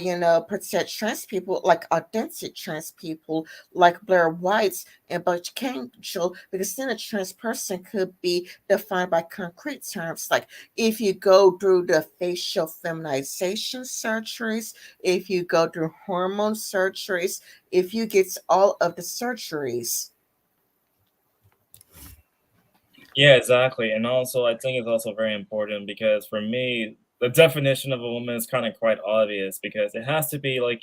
protect trans people, like authentic trans people, like Blair White's and Butch Cancel, because then a trans person could be defined by concrete terms. Like if you go through the facial feminization surgeries, if you go through hormone surgeries, if you get all of the surgeries. Yeah, exactly. And also, I think it's also very important because for me, the definition of a woman is kind of quite obvious because it has to be like,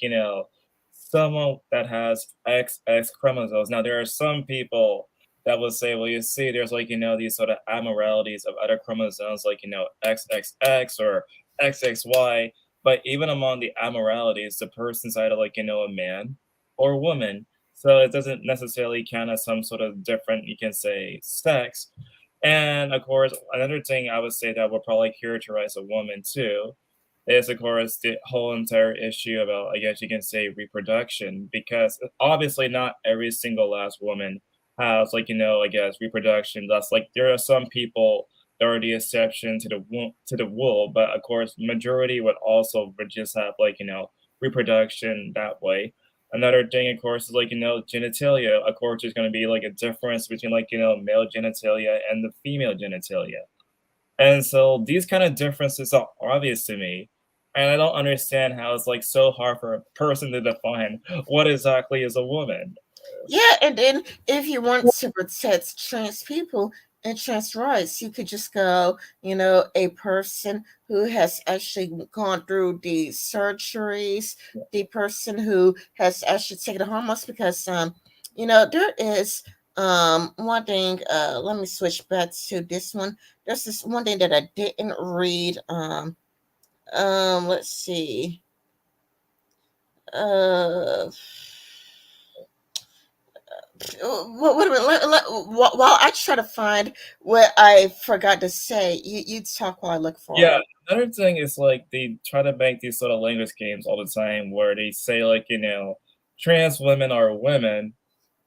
someone that has XX chromosomes. Now, there are some people that will say, well, you see, there's like, these sort of abnormalities of other chromosomes, like, XXX or XXY. But even among the abnormalities, the person's either like, a man or a woman. So it doesn't necessarily count as some sort of different, you can say, sex. And of course, another thing I would say that would probably characterize a woman too is, of course, the whole entire issue about, I guess you can say, reproduction, because obviously not every single last woman has, like, I guess, reproduction. That's like there are some people that are the exception to the rule, but of course, majority would just have like, reproduction that way. Another thing, of course, is like, genitalia. Of course, there's going to be like a difference between like, male genitalia and the female genitalia. And so these kind of differences are obvious to me. And I don't understand how it's like so hard for a person to define what exactly is a woman. Yeah, and then if you want to protect trans people and trans rights, you could just go, a person who has actually gone through the surgeries, the person who has actually taken the hormones, because there is one thing, let me switch back to this one. There's this one thing that I didn't read. Let's see. Uh wait a minute. While I try to find what I forgot to say, you talk while I look for Yeah, it. another thing is like they try to make these sort of language games all the time where they say like, trans women are women.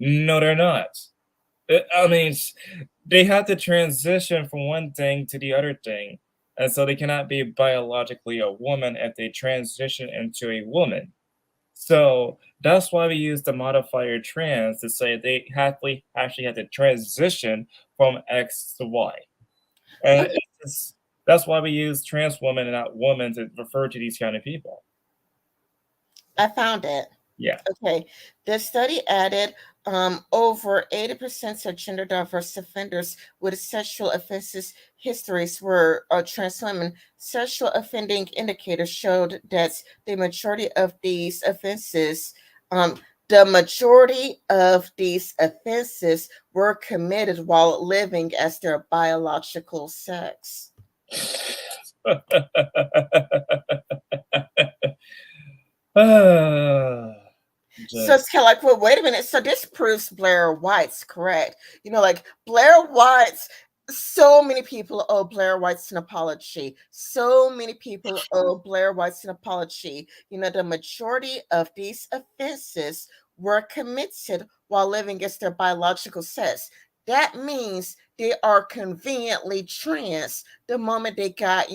No, they're not. I mean, they have to transition from one thing to the other thing. And so they cannot be biologically a woman if they transition into a woman. So that's why we use the modifier trans to say they actually have to transition from X to Y. And Okay, that's why we use trans woman and not woman to refer to these kind of people. I found it. Yeah. Okay, the study added over 80% of gender diverse offenders with sexual offenses histories were trans women. Sexual offending indicators showed that the majority of these offenses, um, were committed while living as their biological sex. Ah, So just it's kind of like, well, wait a minute. So this proves Blair White's correct. Like Blair White's, so many people owe Blair White's an apology. So many people owe Blair White's an apology. The majority of these offenses were committed while living as their biological sex. That means they are conveniently trans the moment they got,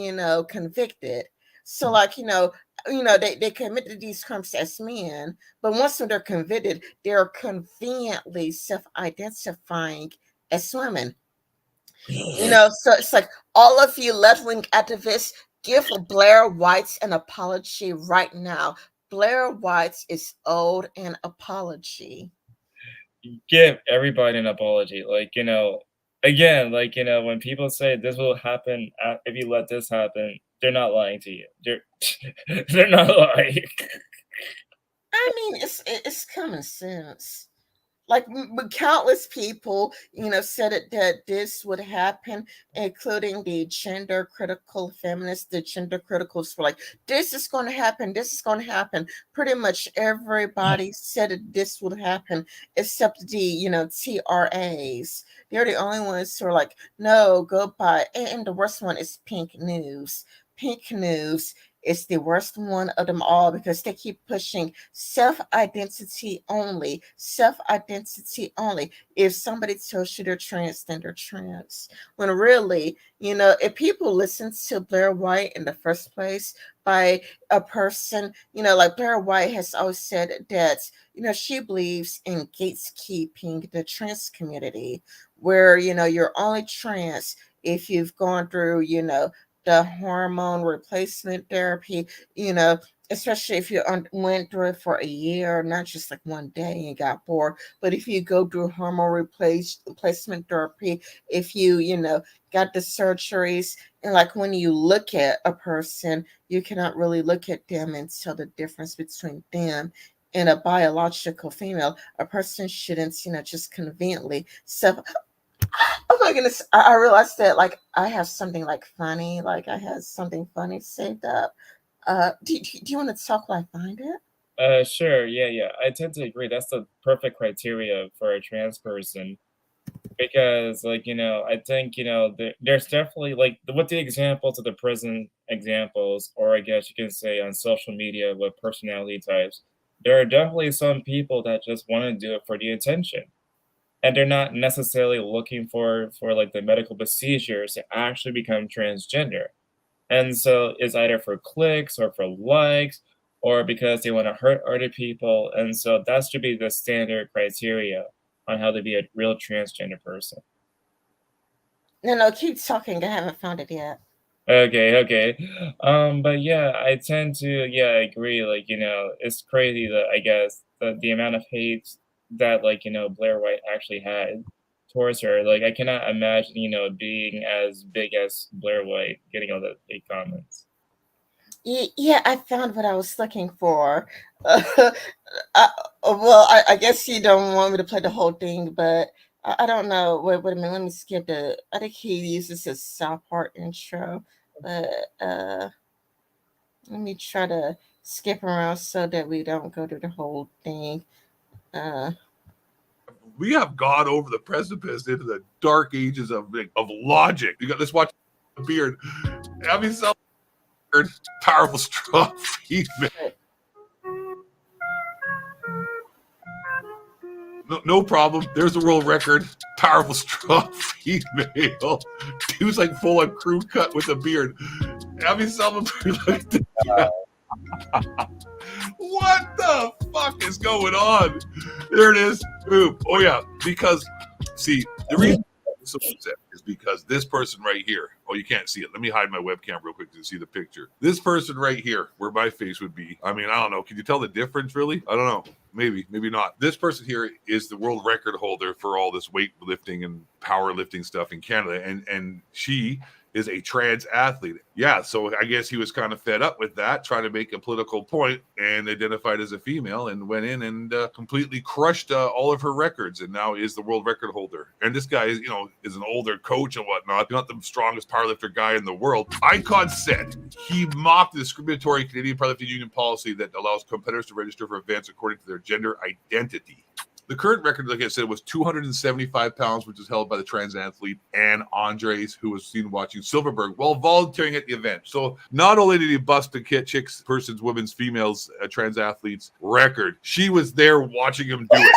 convicted. So like, they committed these crimes as men, but once they're convicted, they're conveniently self-identifying as women. So it's like all of you left-wing activists, give Blair White an apology right now. Blair White is owed an apology. give everybody an apology. Like, again, like, when people say this will happen if you let this happen, they're not lying to you. They're not lying. I mean, it's common sense. Like countless people, said it that this would happen, including the gender critical feminists. The gender criticals were like, "This is going to happen. This is going to happen." Pretty much everybody said that this would happen, except the TRAs. They're the only ones who are like, "No, go by." And the worst one is Pink News. Pink News is the worst one of them all because they keep pushing self-identity only, self-identity only. If somebody tells you they're trans, then they're trans. When really, if people listen to Blair White in the first place by a person, like Blair White has always said that, she believes in gatekeeping the trans community, where, you're only trans if you've gone through, the hormone replacement therapy, especially if you went through it for a year, not just like one day and got bored. But if you go through hormone replacement therapy, if you, got the surgeries, and like when you look at a person, you cannot really look at them and tell the difference between them and a biological female. A person shouldn't, just conveniently self. Oh my goodness! I realized that like I have something like funny, like I had something funny saved up. Do you want to talk while I find it? Sure. Yeah, yeah. I tend to agree. That's the perfect criteria for a trans person because, like, I think, there's definitely like with the examples of the prison examples, or I guess you can say on social media with personality types, there are definitely some people that just want to do it for the attention, and they're not necessarily looking for like the medical procedures to actually become transgender. And so it's either for clicks or for likes or because they want to hurt other people. And so that should be the standard criteria on how to be a real transgender person. No, keep talking. I haven't found it yet. Okay, okay. But yeah, I tend to, yeah, agree. Like, it's crazy that I guess the amount of hate that, like, Blair White actually had towards her. Like, I cannot imagine, being as big as Blair White getting all the hate comments. Yeah, I found what I was looking for. I guess you don't want me to play the whole thing, but I don't know. Wait a minute. Let me skip the. I think he uses his South Park intro, but let me try to skip around so that we don't go to the whole thing. We have gone over the precipice into the dark ages of logic. You got this watch beard. Have yourself powerful, strong female. No problem. There's the world record. Powerful, strong female. He was like full on crew cut with a beard. Have yourself a beard. What the fuck is going on? There it is. Boom. Oh yeah. Because see, the reason I'm so upset is because this person right here. Oh, you can't see it. Let me hide my webcam real quick to see the picture. This person right here, where my face would be. I mean, I don't know. Can you tell the difference, really? I don't know. Maybe not. This person here is the world record holder for all this weightlifting and powerlifting stuff in Canada, and she is a trans athlete. Yeah, so I guess he was kind of fed up with that, trying to make a political point, and identified as a female, and went in and completely crushed all of her records, and now is the world record holder. And this guy is, is an older coach and whatnot, not the strongest powerlifter guy in the world. Icon said he mocked the discriminatory Canadian Powerlifting Union policy that allows competitors to register for events according to their gender identity. The current record, like I said, was 275 pounds, which is held by the trans athlete Anne Andres, who was seen watching Silverberg while volunteering at the event. So not only did he bust the chicks, persons, women's, females, trans athletes record, she was there watching him do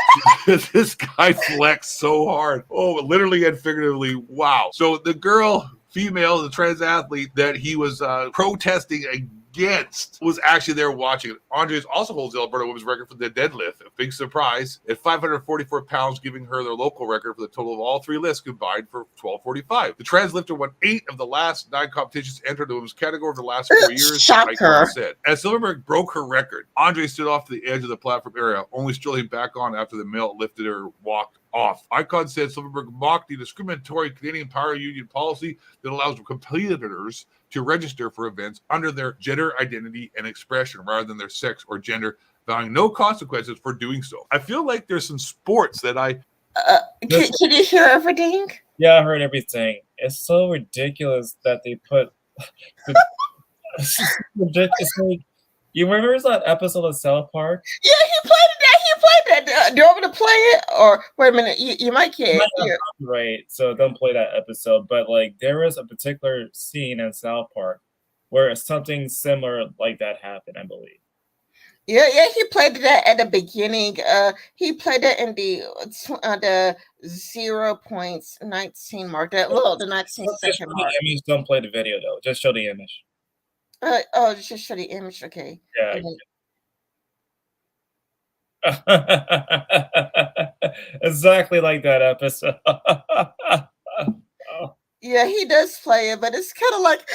it. This guy flexed so hard. Oh, literally and figuratively. Wow. So the girl, female, the trans athlete that he was protesting against was actually there watching it. Andres also holds the Alberta women's record for the deadlift. A big surprise at 544 pounds, giving her their local record for the total of all three lifts combined for 1245. The trans lifter won 8 of the last 9 competitions, entered the women's category of the last 4 years. Shocker. Said. As Silverberg broke her record, Andres stood off to the edge of the platform area, only strolling back on after the male lifted her walked off. Icon said Silverberg mocked the discriminatory Canadian Power Union policy that allows competitors to register for events under their gender identity and expression rather than their sex or gender, vowing no consequences for doing so. I feel like there's some sports that can you hear everything? Yeah, I heard everything. It's so ridiculous that they put. It's like, you remember that episode of South Park? Yeah, he played that. Do you want me to play it? Or wait a minute, you might get right. So don't play that episode. But like, there was a particular scene in South Park where something similar like that happened, I believe. Yeah, he played that at the beginning. He played that in the 0.19 mark. The 19 Just show second the mark. image, don't play the video though. Just show the image. Just show the image. Okay. Yeah. And then- Exactly like that episode. Yeah, he does play it, but it's kind of like.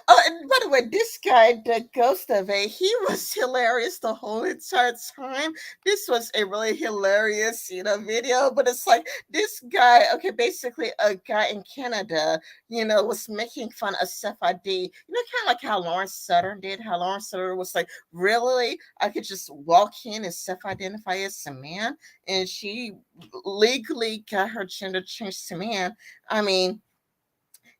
Oh, and by the way, this guy, the ghost of it, he was hilarious the whole entire time. This was a really hilarious, video. But it's like this guy. Okay, basically, a guy in Canada, was making fun of Steph ID. Kind of like how Lawrence Sutter did. How Lawrence Sutter was like, really, I could just walk in and self-identify as a man, and she legally got her gender changed to man. I mean,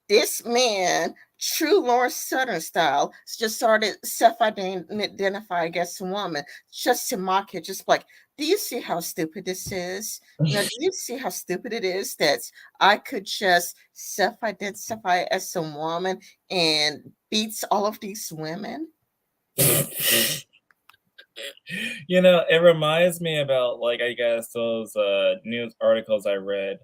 this man, true Lawrence Southern style, just started self-identifying as a woman just to mock it. Just like, do you see how stupid this is? Do you see how stupid it is that I could just self-identify as a woman and beats all of these women? It reminds me about I guess those news articles I read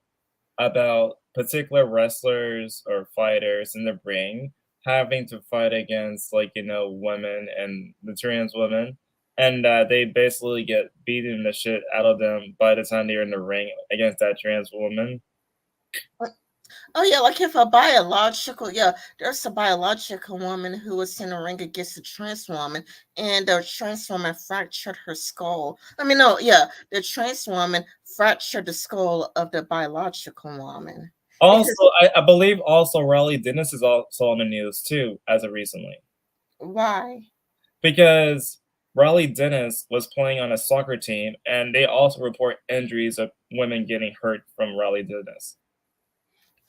about particular wrestlers or fighters in the ring having to fight against women and the trans women, and they basically get beaten the shit out of them by the time they're in the ring against that trans woman. Oh yeah, like if a biological, there's a biological woman who was in a ring against a trans woman, and the trans woman fractured her skull. I mean, no, yeah, the trans woman fractured the skull of the biological woman. Also, I believe also Raleigh Dennis is also on the news too, as of recently, Why? because Raleigh Dennis was playing on a soccer team, and they also report injuries of women getting hurt from Raleigh Dennis.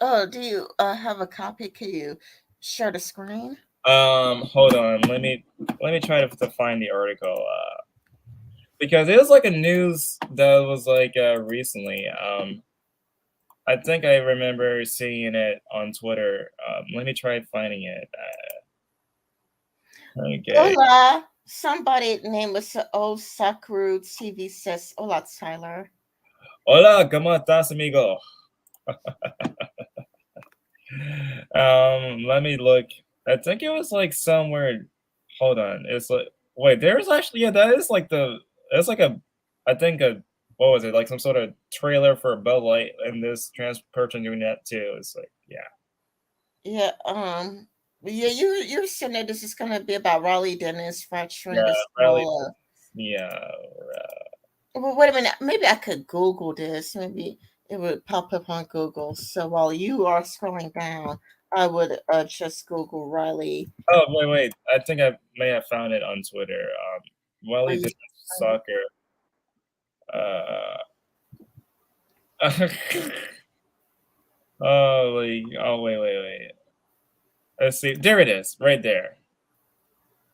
Oh, do you have a copy? Can you share the screen? Hold on. Let me try to find the article. Because it was like a news that was recently. I think I remember seeing it on Twitter. Let me try finding it. Okay. Hola. Somebody named Mr. Old Sakuru TV says, "Hola, Tyler." Hola, ¿cómo estás, amigo? Let me look. I think it was somewhere. Hold on. It's wait. There's actually that is it's I think what was it, some sort of trailer for Bud Light, and this trans person doing that too. It's yeah. Yeah, you're saying that this is gonna be about Raleigh Dennis fracturing the Really, skull. yeah. Well, wait a minute. Maybe I could Google this. Maybe it would pop up on Google. So while you are scrolling down, I would just Google Riley. Oh wait. I think I may have found it on Twitter. Are Raleigh you- Dennis soccer. Wait. Let's see. There it is, right there.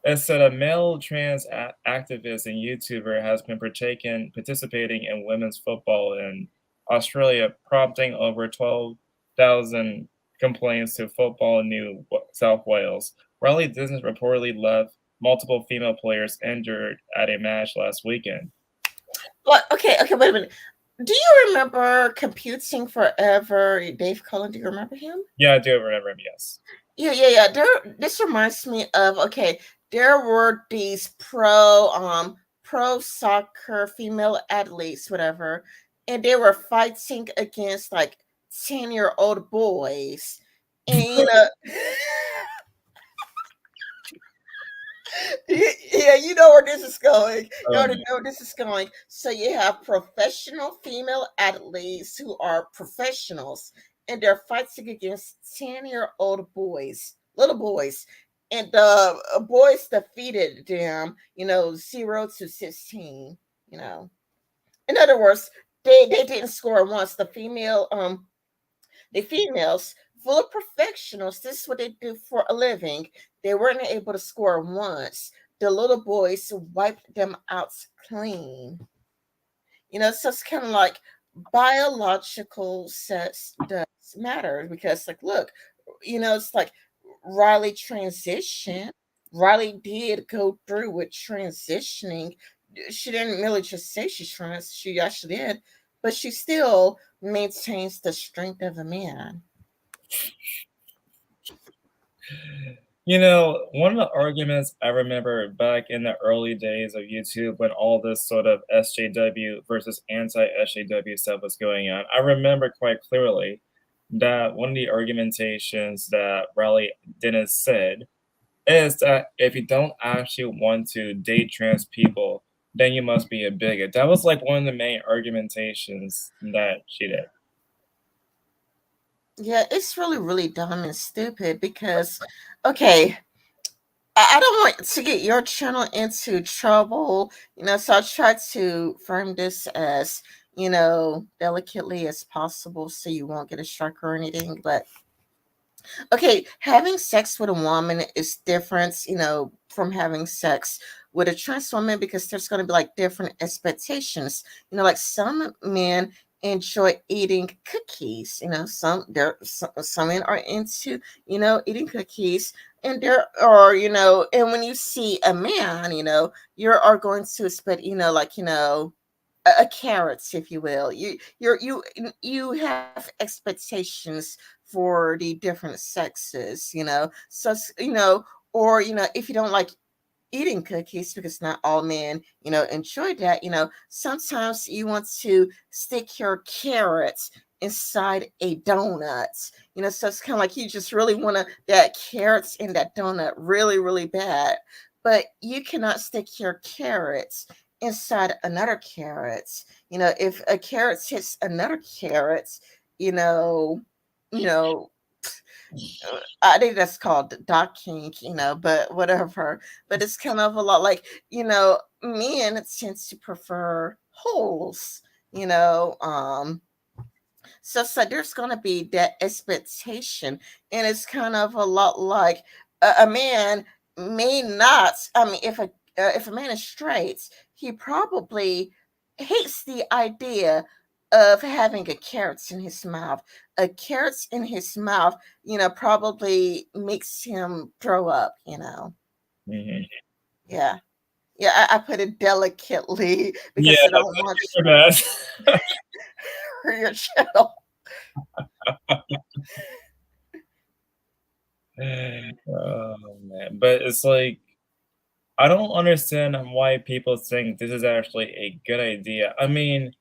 It said a male trans activist and YouTuber has been participating in women's football in Australia, prompting over 12,000 complaints to Football New South Wales. Raleigh Dennis reportedly left multiple female players injured at a match last weekend. What? Okay, wait a minute. Do you remember Computing Forever? Dave Cullen, do you remember him? Yeah, I do remember him, yes. Yeah. This reminds me of there were these pro soccer female athletes, whatever, and they were fighting against 10-year-old boys. And yeah, you know where this is going. You already know where this is going. So you have professional female athletes who are professionals, and they're fighting against 10-year-old boys, little boys. And the boys defeated them, 0-16. In other words, they didn't score once. The females, full of professionals, this is what they do for a living. They weren't able to score once. The little boys wiped them out clean. So it's kind of like biological sex does matter, because look, it's like Riley transition. Riley did go through with transitioning. She didn't really just say she's trans, she actually did, but she still maintains the strength of a man. You know, one of the arguments I remember back in the early days of YouTube when all this sort of SJW versus anti-SJW stuff was going on, I remember quite clearly that one of the argumentations that Riley Dennis said is that if you don't actually want to date trans people, then you must be a bigot. That was like one of the main argumentations that she did. Yeah, it's really, really dumb and stupid because, okay, I don't want to get your channel into trouble, so I'll try to frame this as, delicately as possible so you won't get a strike or anything. But okay, having sex with a woman is different, from having sex with a trans woman because there's going to be like different expectations. Like some men enjoy eating cookies. Some men are into eating cookies, and there are and when you see a man, you are going to expect like a carrots, if you will. You have expectations for the different sexes, So or if you don't like eating cookies, because not all men, enjoy that, sometimes you want to stick your carrots inside a donut. So it's kind of like you just really want to that carrots in that donut really, really bad. But you cannot stick your carrots inside another carrot. If a carrot hits another carrot, you know, you know, I think that's called dog kink, but whatever. But it's kind of a lot like, men tend to prefer holes, you know. So there's gonna be that expectation, and it's kind of a lot like a man may not. I mean, if a man is straight, he probably hates the idea of having a carrot in his mouth. A carrot in his mouth, probably makes him throw up. Mhm. Yeah, yeah. I put it delicately Yeah, because I don't thank want you for that. your channel. Oh man, but it's like I don't understand why people think this is actually a good idea. I mean,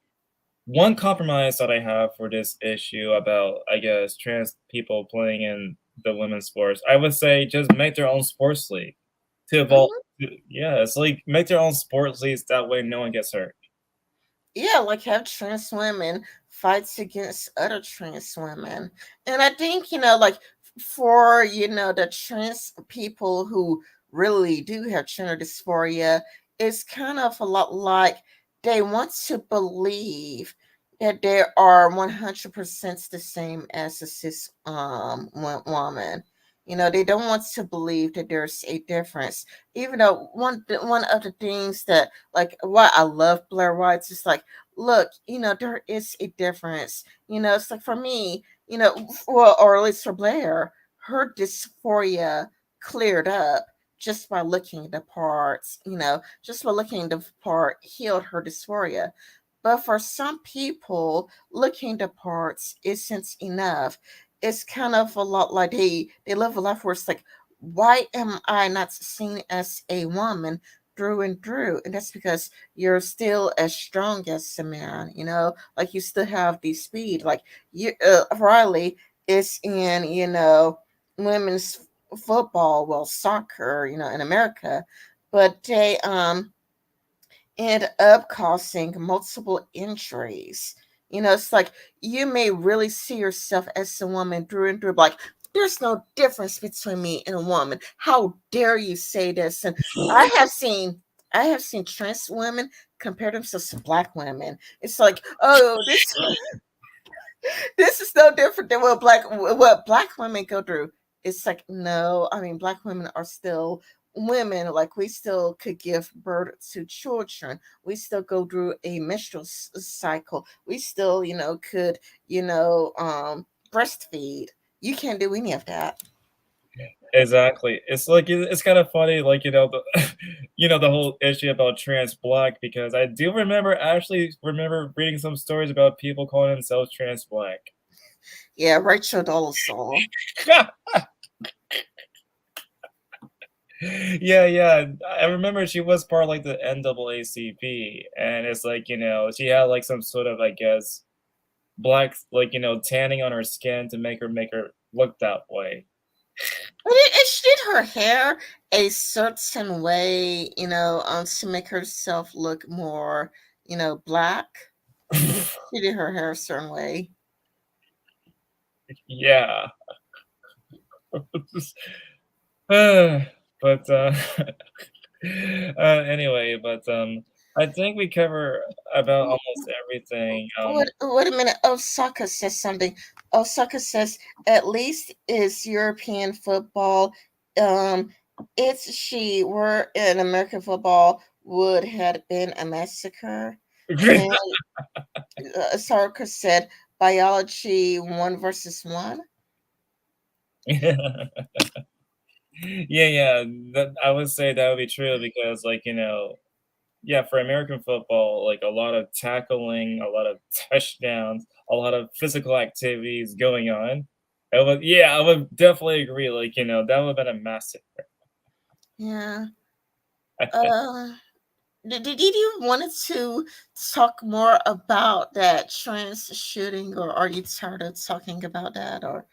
one compromise that I have for this issue about, I guess, trans people playing in the women's sports, I would say just make their own sports league to evolve. Mhm. Yeah, it's like make their own sports leagues. That way, no one gets hurt. Yeah, like have trans women fights against other trans women. And I think, like for, the trans people who really do have gender dysphoria, it's kind of a lot like they want to believe that they are 100% the same as a cis woman. They don't want to believe that there's a difference. Even though one of the things that like why I love Blair White's is like, look, there is a difference. It's like for me, well, or at least for Blair, her dysphoria cleared up just by looking at the parts, just by looking at the part healed her dysphoria. But for some people, looking at the parts isn't enough. It's kind of a lot like they live a life where it's like, why am I not seen as a woman through and through? And that's because you're still as strong as a man, like you still have the speed. Like Riley is in, women's football, well, soccer, in America, but they end up causing multiple injuries. It's like you may really see yourself as a woman through and through, like there's no difference between me and a woman. How dare you say this? And I have seen trans women compare themselves to black women. It's like, oh, this is no different than what black women go through. It's like, no, I mean, black women are still women. Like we still could give birth to children. We still go through a menstrual cycle. We still, could, breastfeed. You can't do any of that. Exactly. It's like it's kind of funny, like the the whole issue about trans black because I do remember reading some stories about people calling themselves trans black. Yeah, Rachel Dolezal. Yeah, yeah. I remember she was part of like the NAACP, and it's like she had like some sort of I guess black like tanning on her skin to make her look that way. And she did her hair a certain way, to make herself look more, black. She did her hair a certain way. Yeah. But anyway, but I think we cover about almost everything. Wait a minute. Osaka says something. Osaka says at least is European football. Um, if she were in American football, would have been a massacre. And Osaka said biology 1 versus 1. Yeah, yeah. I would say that would be true because, like, yeah, for American football, like a lot of tackling, a lot of touchdowns, a lot of physical activities going on. I would definitely agree. Like, that would have been a massive. Yeah. Uh, did you wanted to talk more about that trans shooting, or are you tired of talking about that? Or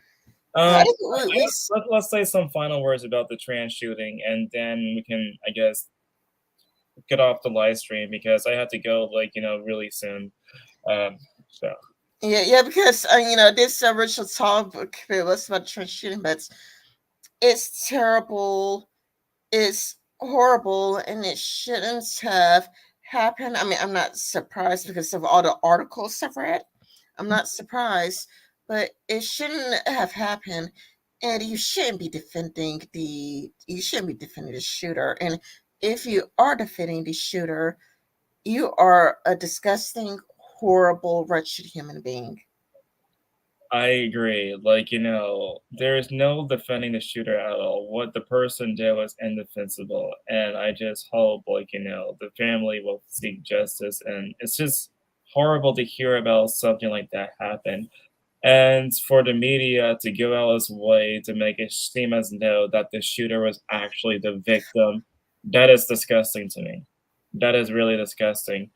I think we Let's say some final words about the trans shooting, and then we can, I guess, get off the live stream because I have to go, like, really soon. So. yeah, because this original topic was about trans shooting, but it's terrible. It's horrible, and it shouldn't have happened. I mean, I'm not surprised because of all the articles I've read. I'm not surprised, but it shouldn't have happened. And you shouldn't be defending the shooter. And if you are defending the shooter, you are a disgusting, horrible, wretched human being. I agree. Like, there is no defending the shooter at all. What the person did was indefensible. And I just hope, like, the family will seek justice. And it's just horrible to hear about something like that happen. And for the media to go out its way to make it seem as though that the shooter was actually the victim, that is disgusting to me. That is really disgusting.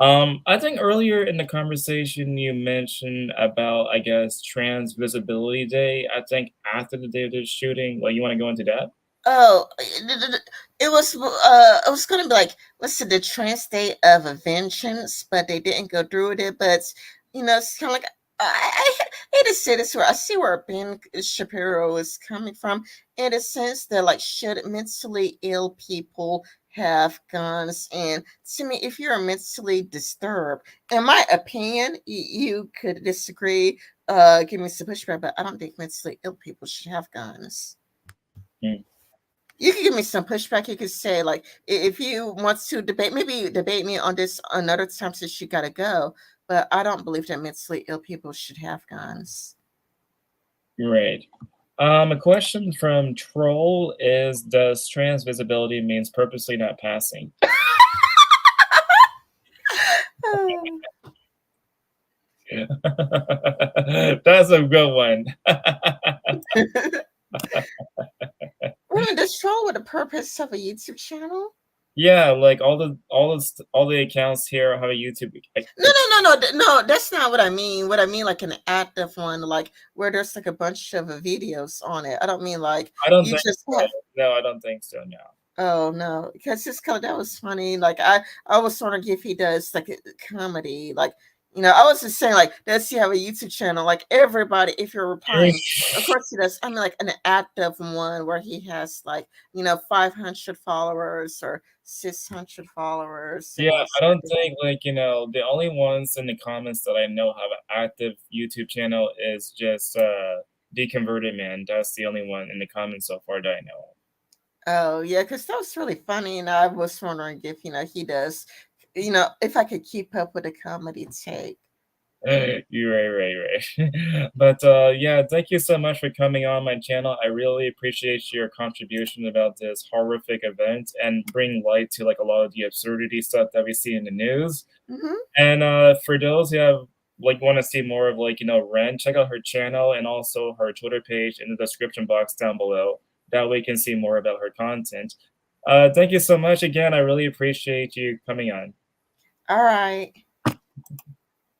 I think earlier in the conversation you mentioned about, I guess, Trans Visibility Day. I think after the day of the shooting, like you want to go into that? Oh, it was gonna be like, let's say, the trans day of vengeance, but they didn't go through with it. But it's kind of like, I hate to say this, where I see where Ben Shapiro is coming from, in the sense that, like, should mentally ill people have guns? And to me, if you're mentally disturbed, in my opinion, you could disagree, give me some pushback, but I don't think mentally ill people should have guns. Hmm. You can give me some pushback. You could say, like, if you want to debate, maybe debate me on this another time since you gotta go. But I don't believe that mentally ill people should have guns. Great. A question from Troll is: does trans visibility means purposely not passing? That's a good one. Does troll with the purpose of a YouTube channel? Yeah, like all the accounts here have a YouTube. No. That's not what I mean. What I mean, like, an active one, like where there's like a bunch of videos on it. I don't mean like I don't you think just so. have. No, I don't think so. No. Oh no, because this color that was funny. Like, I was wondering if he does like a comedy. Like, I was just saying, like, does he have a YouTube channel? Like, everybody, if you're replying, of course he does. I mean, like, an active one where he has, like, 500 followers or 600 followers, and Yeah, he's I don't think like the only ones in the comments that I know have an active YouTube channel is just Deconverted Man. That's the only one in the comments so far that I know of. Oh yeah, because that was really funny, and I was wondering if he does, if I could keep up with the comedy take. You're right. But yeah, thank you so much for coming on my channel. I really appreciate your contribution about this horrific event and bring light to like a lot of the absurdity stuff that we see in the news. Hmm. And for those who have like want to see more of like Ren, check out her channel and also her Twitter page in the description box down below. That way you can see more about her content. Thank you so much again. I really appreciate you coming on. All right.